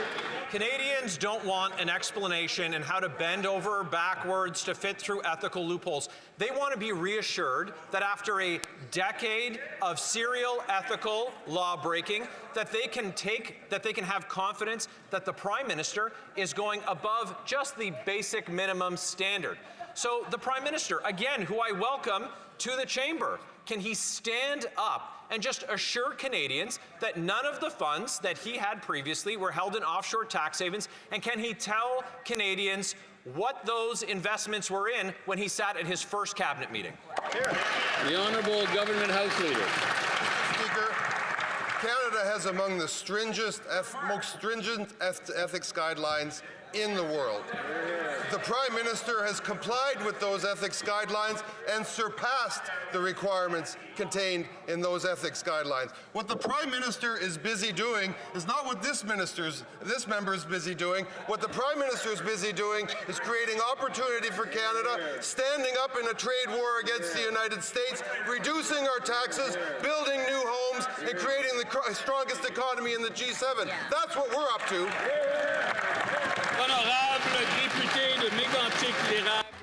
Canadians don't want an explanation in how to bend over backwards to fit through ethical loopholes. They want to be reassured that after a decade of serial ethical law breaking, that they can have confidence that the Prime Minister is going above just the basic minimum standard. So the Prime Minister, again, who I welcome to the chamber, can he stand up and just assure Canadians that none of the funds that he had previously were held in offshore tax havens? And can he tell Canadians what those investments were in when he sat at his first cabinet meeting? The Honourable Government House Leader. Speaker, Canada has among the most stringent ethics guidelines in the world. The Prime Minister has complied with those ethics guidelines and surpassed the requirements contained in those ethics guidelines. What the Prime Minister is busy doing is not what this member is busy doing. What the Prime Minister is busy doing is creating opportunity for Canada, standing up in a trade war against the United States, reducing our taxes, building new homes, and creating the strongest economy in the G7. That's what we're up to.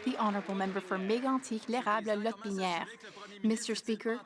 The Honourable Member for Mégantic-L'Érable-Lotbinière. Mr. Speaker,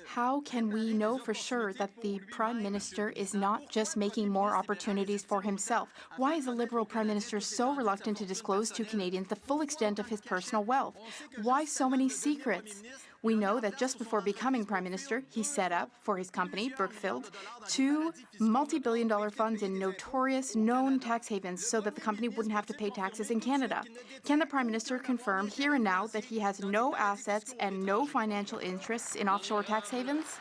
how can we know for sure that the Prime Minister is not just making more opportunities for himself? Why is the Liberal Prime Minister so reluctant to disclose to Canadians the full extent of his personal wealth? Why so many secrets? We know that just before becoming Prime Minister, he set up, for his company, Brookfield, 2 multi-billion-dollar funds in notorious known tax havens so that the company wouldn't have to pay taxes in Canada. Can the Prime Minister confirm here and now that he has no assets and no financial interests in offshore tax havens?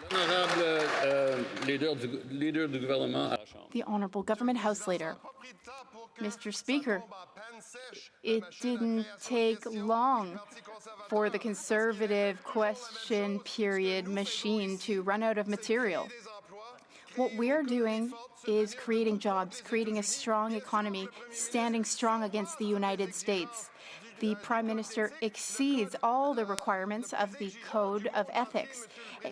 The Honourable Government House Leader. Mr. Speaker, it didn't take long for the Conservative question period machine to run out of material. What we're doing is creating jobs, creating a strong economy, standing strong against the United States. The Prime Minister exceeds all the requirements of the Code of Ethics,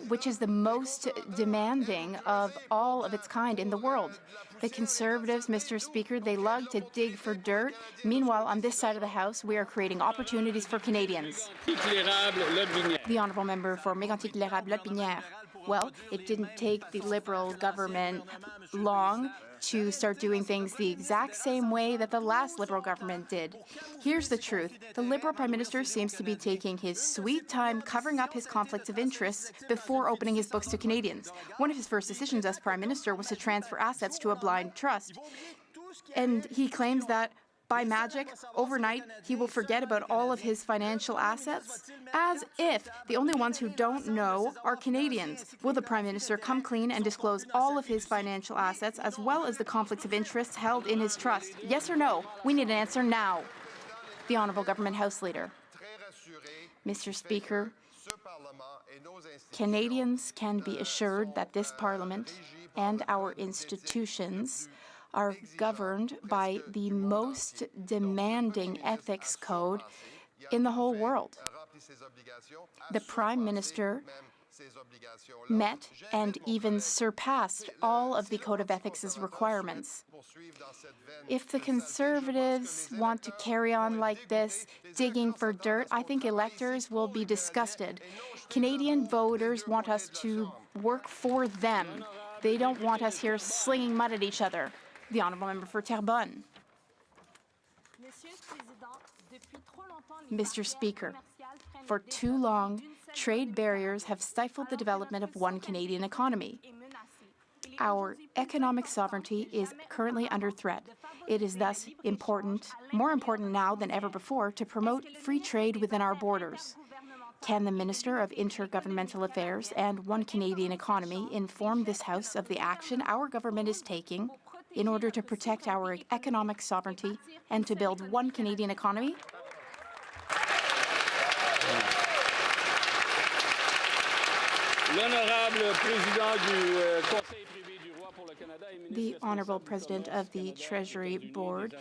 which is the most demanding of all of its kind in the world. The Conservatives, Mr. Speaker, they love to dig for dirt. Meanwhile, on this side of the House, we are creating opportunities for Canadians. The Honourable Member for Mégantic-L'Érable-Lotbinière. Well, it didn't take the Liberal government long to start doing things the exact same way that the last Liberal government did. Here's the truth. The Liberal Prime Minister seems to be taking his sweet time covering up his conflicts of interest before opening his books to Canadians. One of his first decisions as Prime Minister was to transfer assets to a blind trust. And he claims that by magic, overnight, he will forget about all of his financial assets? As if the only ones who don't know are Canadians. Will the Prime Minister come clean and disclose all of his financial assets as well as the conflicts of interest held in his trust? Yes or no? We need an answer now. The Honourable Government House Leader. Mr. Speaker, Canadians can be assured that this Parliament and our institutions are governed by the most demanding ethics code in the whole world. The Prime Minister met and even surpassed all of the Code of Ethics' requirements. If the Conservatives want to carry on like this, digging for dirt, I think electors will be disgusted. Canadian voters want us to work for them. They don't want us here slinging mud at each other. The Honourable Member for Terrebonne. Mr. Speaker, for too long, trade barriers have stifled the development of one Canadian economy. Our economic sovereignty is currently under threat. It is thus important, more important now than ever before, to promote free trade within our borders. Can the Minister of Intergovernmental Affairs and One Canadian Economy inform this House of the action our government is taking in order to protect our economic sovereignty and to build one Canadian economy? The Honourable President of the Treasury Board,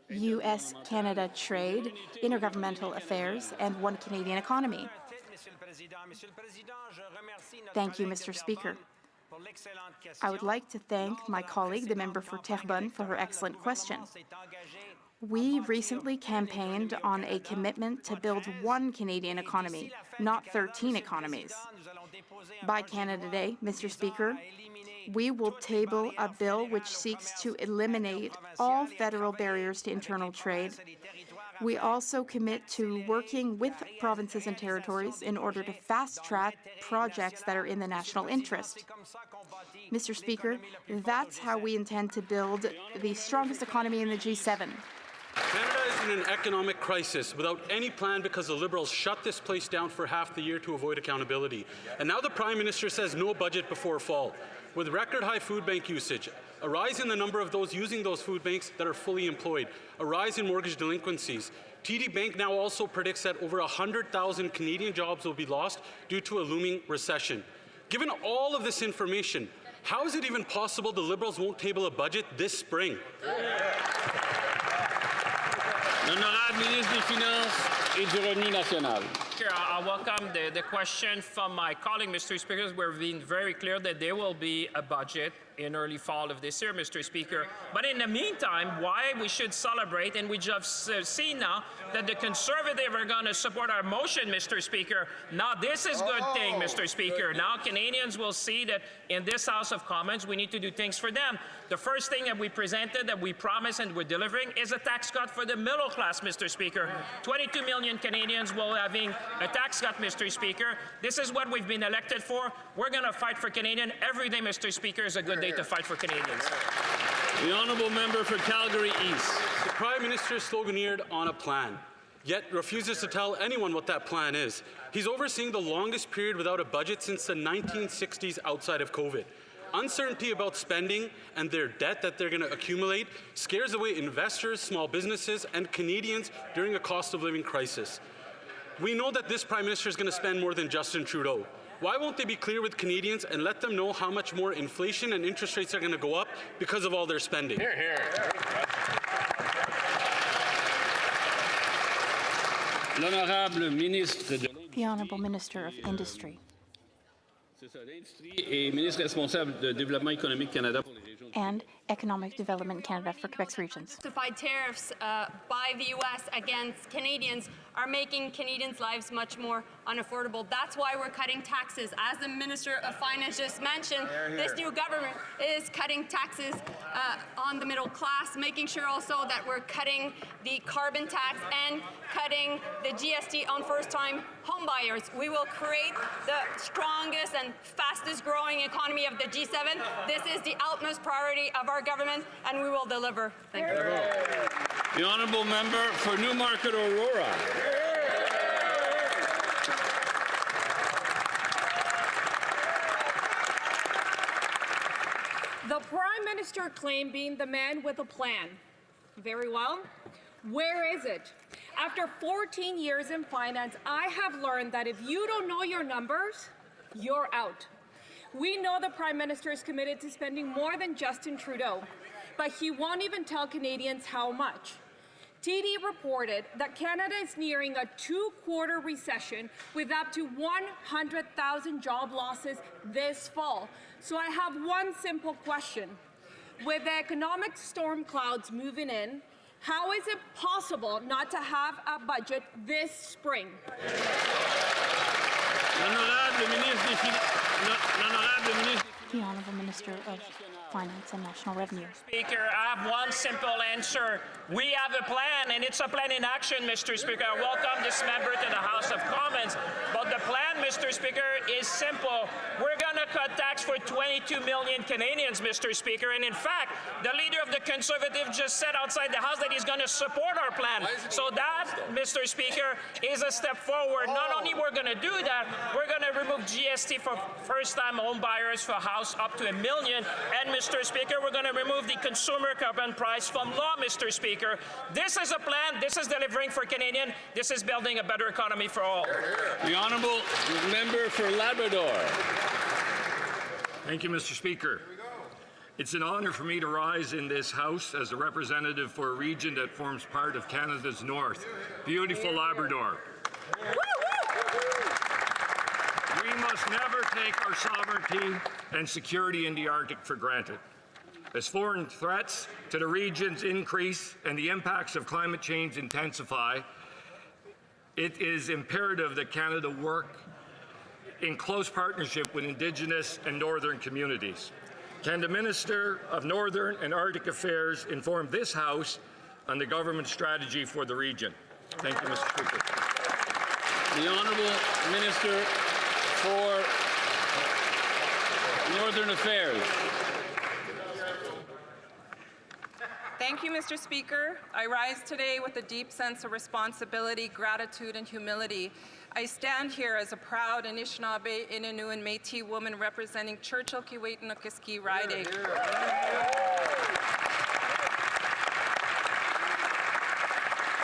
U.S.-Canada Trade, Intergovernmental Affairs, and One Canadian Economy. Thank you, Mr. Speaker. I would like to thank my colleague, the member for Terrebonne, for her excellent question. We recently campaigned on a commitment to build one Canadian economy, not 13 economies. By Canada Day, Mr. Speaker, we will table a bill which seeks to eliminate all federal barriers to internal trade. We also commit to working with provinces and territories in order to fast-track projects that are in the national interest. Mr. Speaker, that's how we intend to build the strongest economy in the G7. Canada is in an economic crisis without any plan because the Liberals shut this place down for half the year to avoid accountability. And now the Prime Minister says no budget before fall. With record-high food bank usage, a rise in the number of those using those food banks that are fully employed, a rise in mortgage delinquencies. TD Bank now also predicts that over 100,000 Canadian jobs will be lost due to a looming recession. Given all of this information, how is it even possible the Liberals won't table a budget this spring? L'honorable ministre des Finances et du Revenu national. I welcome the question from my colleague, Mr. Speaker. We're being very clear that there will be a budget in early fall of this year, Mr. Speaker. But in the meantime, why we should celebrate, and we just see now that the Conservatives are going to support our motion, Mr. Speaker. Now this is a good thing, Mr. Speaker. Now Canadians will see that in this House of Commons, we need to do things for them. The first thing that we presented, that we promised and we're delivering, is a tax cut for the middle class, Mr. Speaker. 22 million Canadians will having a tax cut, Mr. Speaker. This is what we've been elected for. We're going to fight for Canadians. Every day, Mr. Speaker, is a good day to fight for Canadians. The honourable member for Calgary East. The Prime Minister sloganeered on a plan, yet refuses to tell anyone what that plan is. He's overseeing the longest period without a budget since the 1960s outside of COVID. Uncertainty about spending and their debt that they're going to accumulate scares away investors, small businesses, and Canadians during a cost of living crisis. We know that this Prime Minister is going to spend more than Justin Trudeau. Why won't they be clear with Canadians and let them know how much more inflation and interest rates are going to go up because of all their spending? Hear, hear. L'honorable ministre de The Honourable Minister of Industry. et ministre responsable de développement économique Canada pour les régions. And Economic Development Canada for Quebec's regions. Justified tariffs by the U.S. against Canadians are making Canadians' lives much more unaffordable. That's why we're cutting taxes. As the Minister of Finance just mentioned, this new government is cutting taxes on the middle class, making sure also that we're cutting the carbon tax and cutting the GST on first-time homebuyers. We will create the strongest and fastest growing economy of the G7. This is the utmost priority of our government, and we will deliver. Thank you. The honourable member for Newmarket Aurora. The Prime Minister claimed being the man with a plan. Very well. Where is it? After 14 years in finance, I have learned that if you don't know your numbers, you're out. We know the Prime Minister is committed to spending more than Justin Trudeau, but he won't even tell Canadians how much. TD reported that Canada is nearing a two-quarter recession with up to 100,000 job losses this fall. So I have one simple question. With the economic storm clouds moving in, how is it possible not to have a budget this spring? The Honourable Minister of Finance and National Revenue. Speaker, I have one simple answer. We have a plan, and it's a plan in action, Mr. Speaker. I welcome this member to the House of Commons. But the plan, Mr. Speaker, is simple. We're going to cut tax for 22 million Canadians, Mr. Speaker. And in fact, the leader of the Conservative just said outside the House that he's going to support our plan. So that, Mr. Speaker, is a step forward. Not only we're going to do that, we're going to remove GST for first-time home buyers for a house up to $1 million. And, Mr. Speaker, we're going to remove the consumer carbon price from law, Mr. Speaker. This is a plan. This is delivering for Canadians. This is building a better economy for all. The honourable member for Labrador. Thank you, Mr. Speaker. It's an honour for me to rise in this House as a representative for a region that forms part of Canada's north, beautiful Labrador. We must never take our sovereignty and security in the Arctic for granted. As foreign threats to the region's increase and the impacts of climate change intensify, it is imperative that Canada work in close partnership with Indigenous and Northern communities. Can the Minister of Northern and Arctic Affairs inform this House on the government strategy for the region? Thank you, Mr. Speaker. The Honourable Minister for Northern Affairs. Thank you, Mr. Speaker. I rise today with a deep sense of responsibility, gratitude, and humility. I stand here as a proud Anishinaabe, Innu, and Métis woman representing Churchill, Keewatin-Niukiski riding.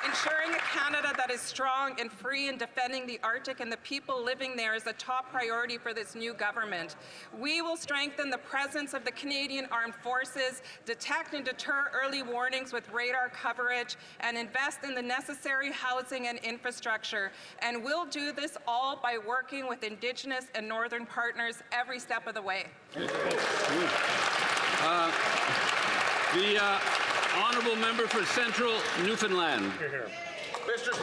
Ensuring a Canada that is strong and free and defending the Arctic and the people living there is a top priority for this new government. We will strengthen the presence of the Canadian Armed Forces, detect and deter early warnings with radar coverage, and invest in the necessary housing and infrastructure. And we'll do this all by working with Indigenous and Northern partners every step of the way. The honourable member for Central Newfoundland. Mr.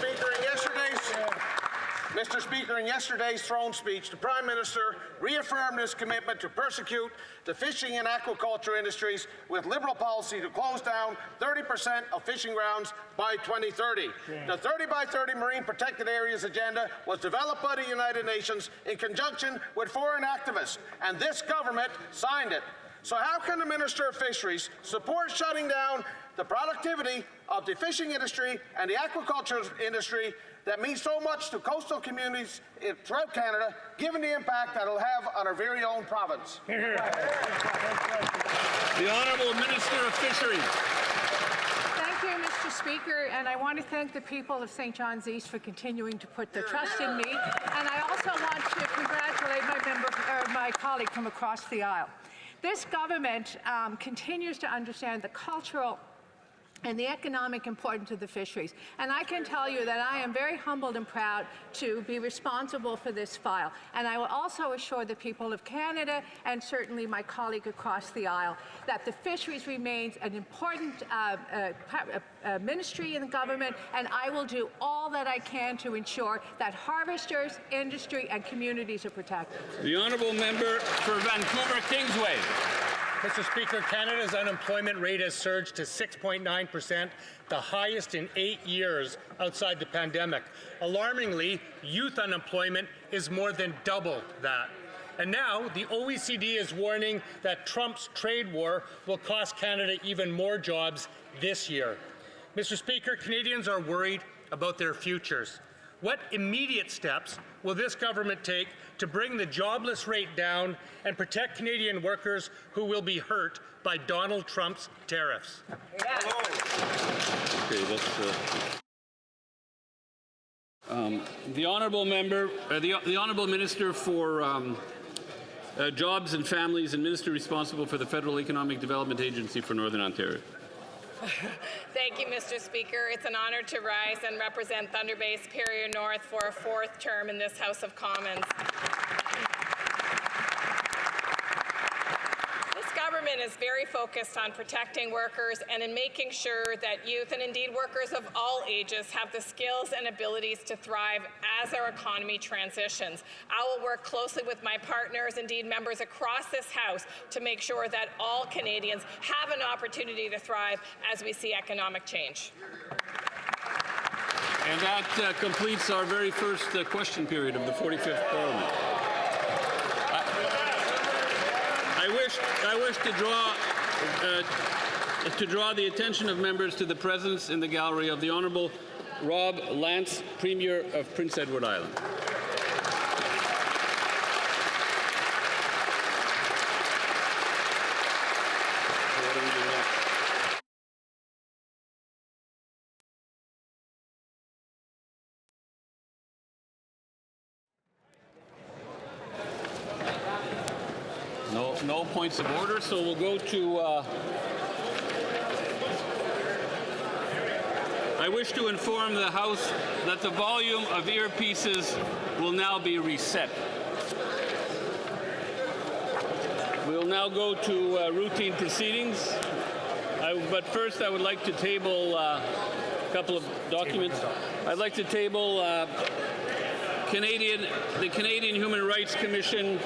Speaker, in yesterday's throne speech, the Prime Minister reaffirmed his commitment to persecute the fishing and aquaculture industries with Liberal policy to close down 30% of fishing grounds by 2030. The 30 by 30 Marine Protected Areas agenda was developed by the United Nations in conjunction with foreign activists, and this government signed it. So how can the Minister of Fisheries support shutting down the productivity of the fishing industry and the aquaculture industry that means so much to coastal communities throughout Canada, given the impact that it'll have on our very own province? The Honourable Minister of Fisheries. Thank you, Mr. Speaker, and I want to thank the people of St. John's East for continuing to put their trust in me, and I also want to congratulate my colleague from across the aisle. This government continues to understand the cultural and the economic importance of the fisheries. And I can tell you that I am very humbled and proud to be responsible for this file. And I will also assure the people of Canada, and certainly my colleague across the aisle, that the fisheries remains an important ministry in the government, and I will do all that I can to ensure that harvesters, industry, and communities are protected. The honourable member for Vancouver Kingsway. Mr. Speaker, Canada's unemployment rate has surged to 6.9%, the highest in 8 years outside the pandemic. Alarmingly, youth unemployment is more than double that. And now, the OECD is warning that Trump's trade war will cost Canada even more jobs this year. Mr. Speaker, Canadians are worried about their futures. What immediate steps will this government take to bring the jobless rate down and protect Canadian workers who will be hurt by Donald Trump's tariffs? Okay, the honourable member, the honourable minister for Jobs and Families and minister responsible for the Federal Economic Development Agency for Northern Ontario. Thank you, Mr. Speaker. It's an honour to rise and represent Thunder Bay Superior North for a fourth term in this House of Commons. This government is very focused on protecting workers and in making sure that youth and indeed workers of all ages have the skills and abilities to thrive as our economy transitions. I will work closely with my partners, indeed members across this House, to make sure that all Canadians have an opportunity to thrive as we see economic change. And that completes our very first question period of the 45th Parliament. wish to draw the attention of members to the presence in the gallery of the Honourable Rob Lance, Premier of Prince Edward Island. No points of order, so we'll go to... I wish to inform the House that the volume of earpieces will now be reset. We'll now go to routine proceedings. But first, I would like to table a couple of documents. I'd like to table the Canadian Human Rights Commission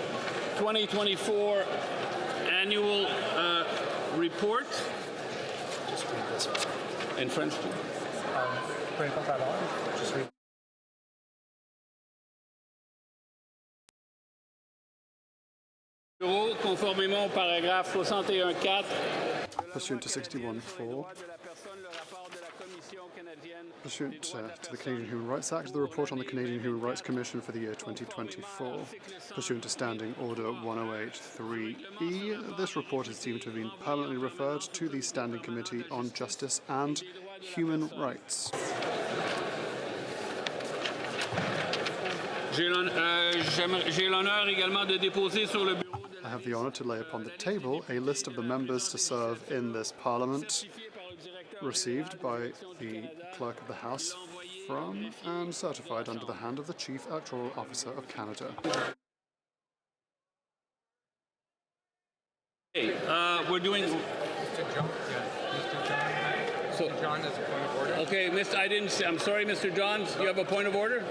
2024 annual report. In French too. Conformément au paragraphe 61.4. Pursuant to 61.4. Pursuant to the Canadian Human Rights Act, the report on the Canadian Human Rights Commission for the year 2024. Pursuant to Standing Order 108.3e, this report is deemed to have been permanently referred to the Standing Committee on Justice and Human Rights. J'ai l'honneur également de déposer sur le bureau. I have the honour to lay upon the table a list of the members to serve in this Parliament, received by the Clerk of the House from and certified under the hand of the Chief Electoral Officer of Canada. Okay, we're doing... Mr. John has a point of order. Okay, I'm sorry, Mr. Johns, you have a point of order?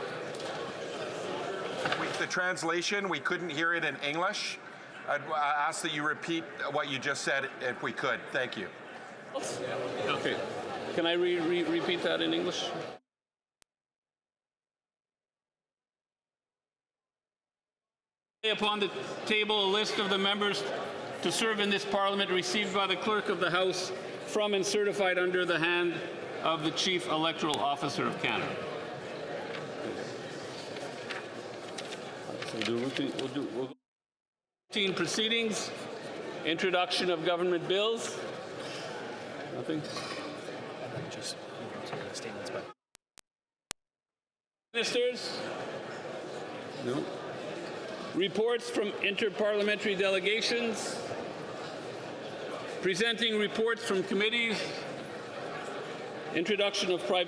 The translation, we couldn't hear it in English. I'd ask that you repeat what you just said if we could. Thank you. Okay. Can I repeat that in English? Lay upon the table a list of the members to serve in this Parliament received by the Clerk of the House from and certified under the hand of the Chief Electoral Officer of Canada. So we'll do routine proceedings, introduction of government bills. Nothing. Just statements by ministers. No. Reports from interparliamentary delegations. Presenting reports from committees. Introduction of private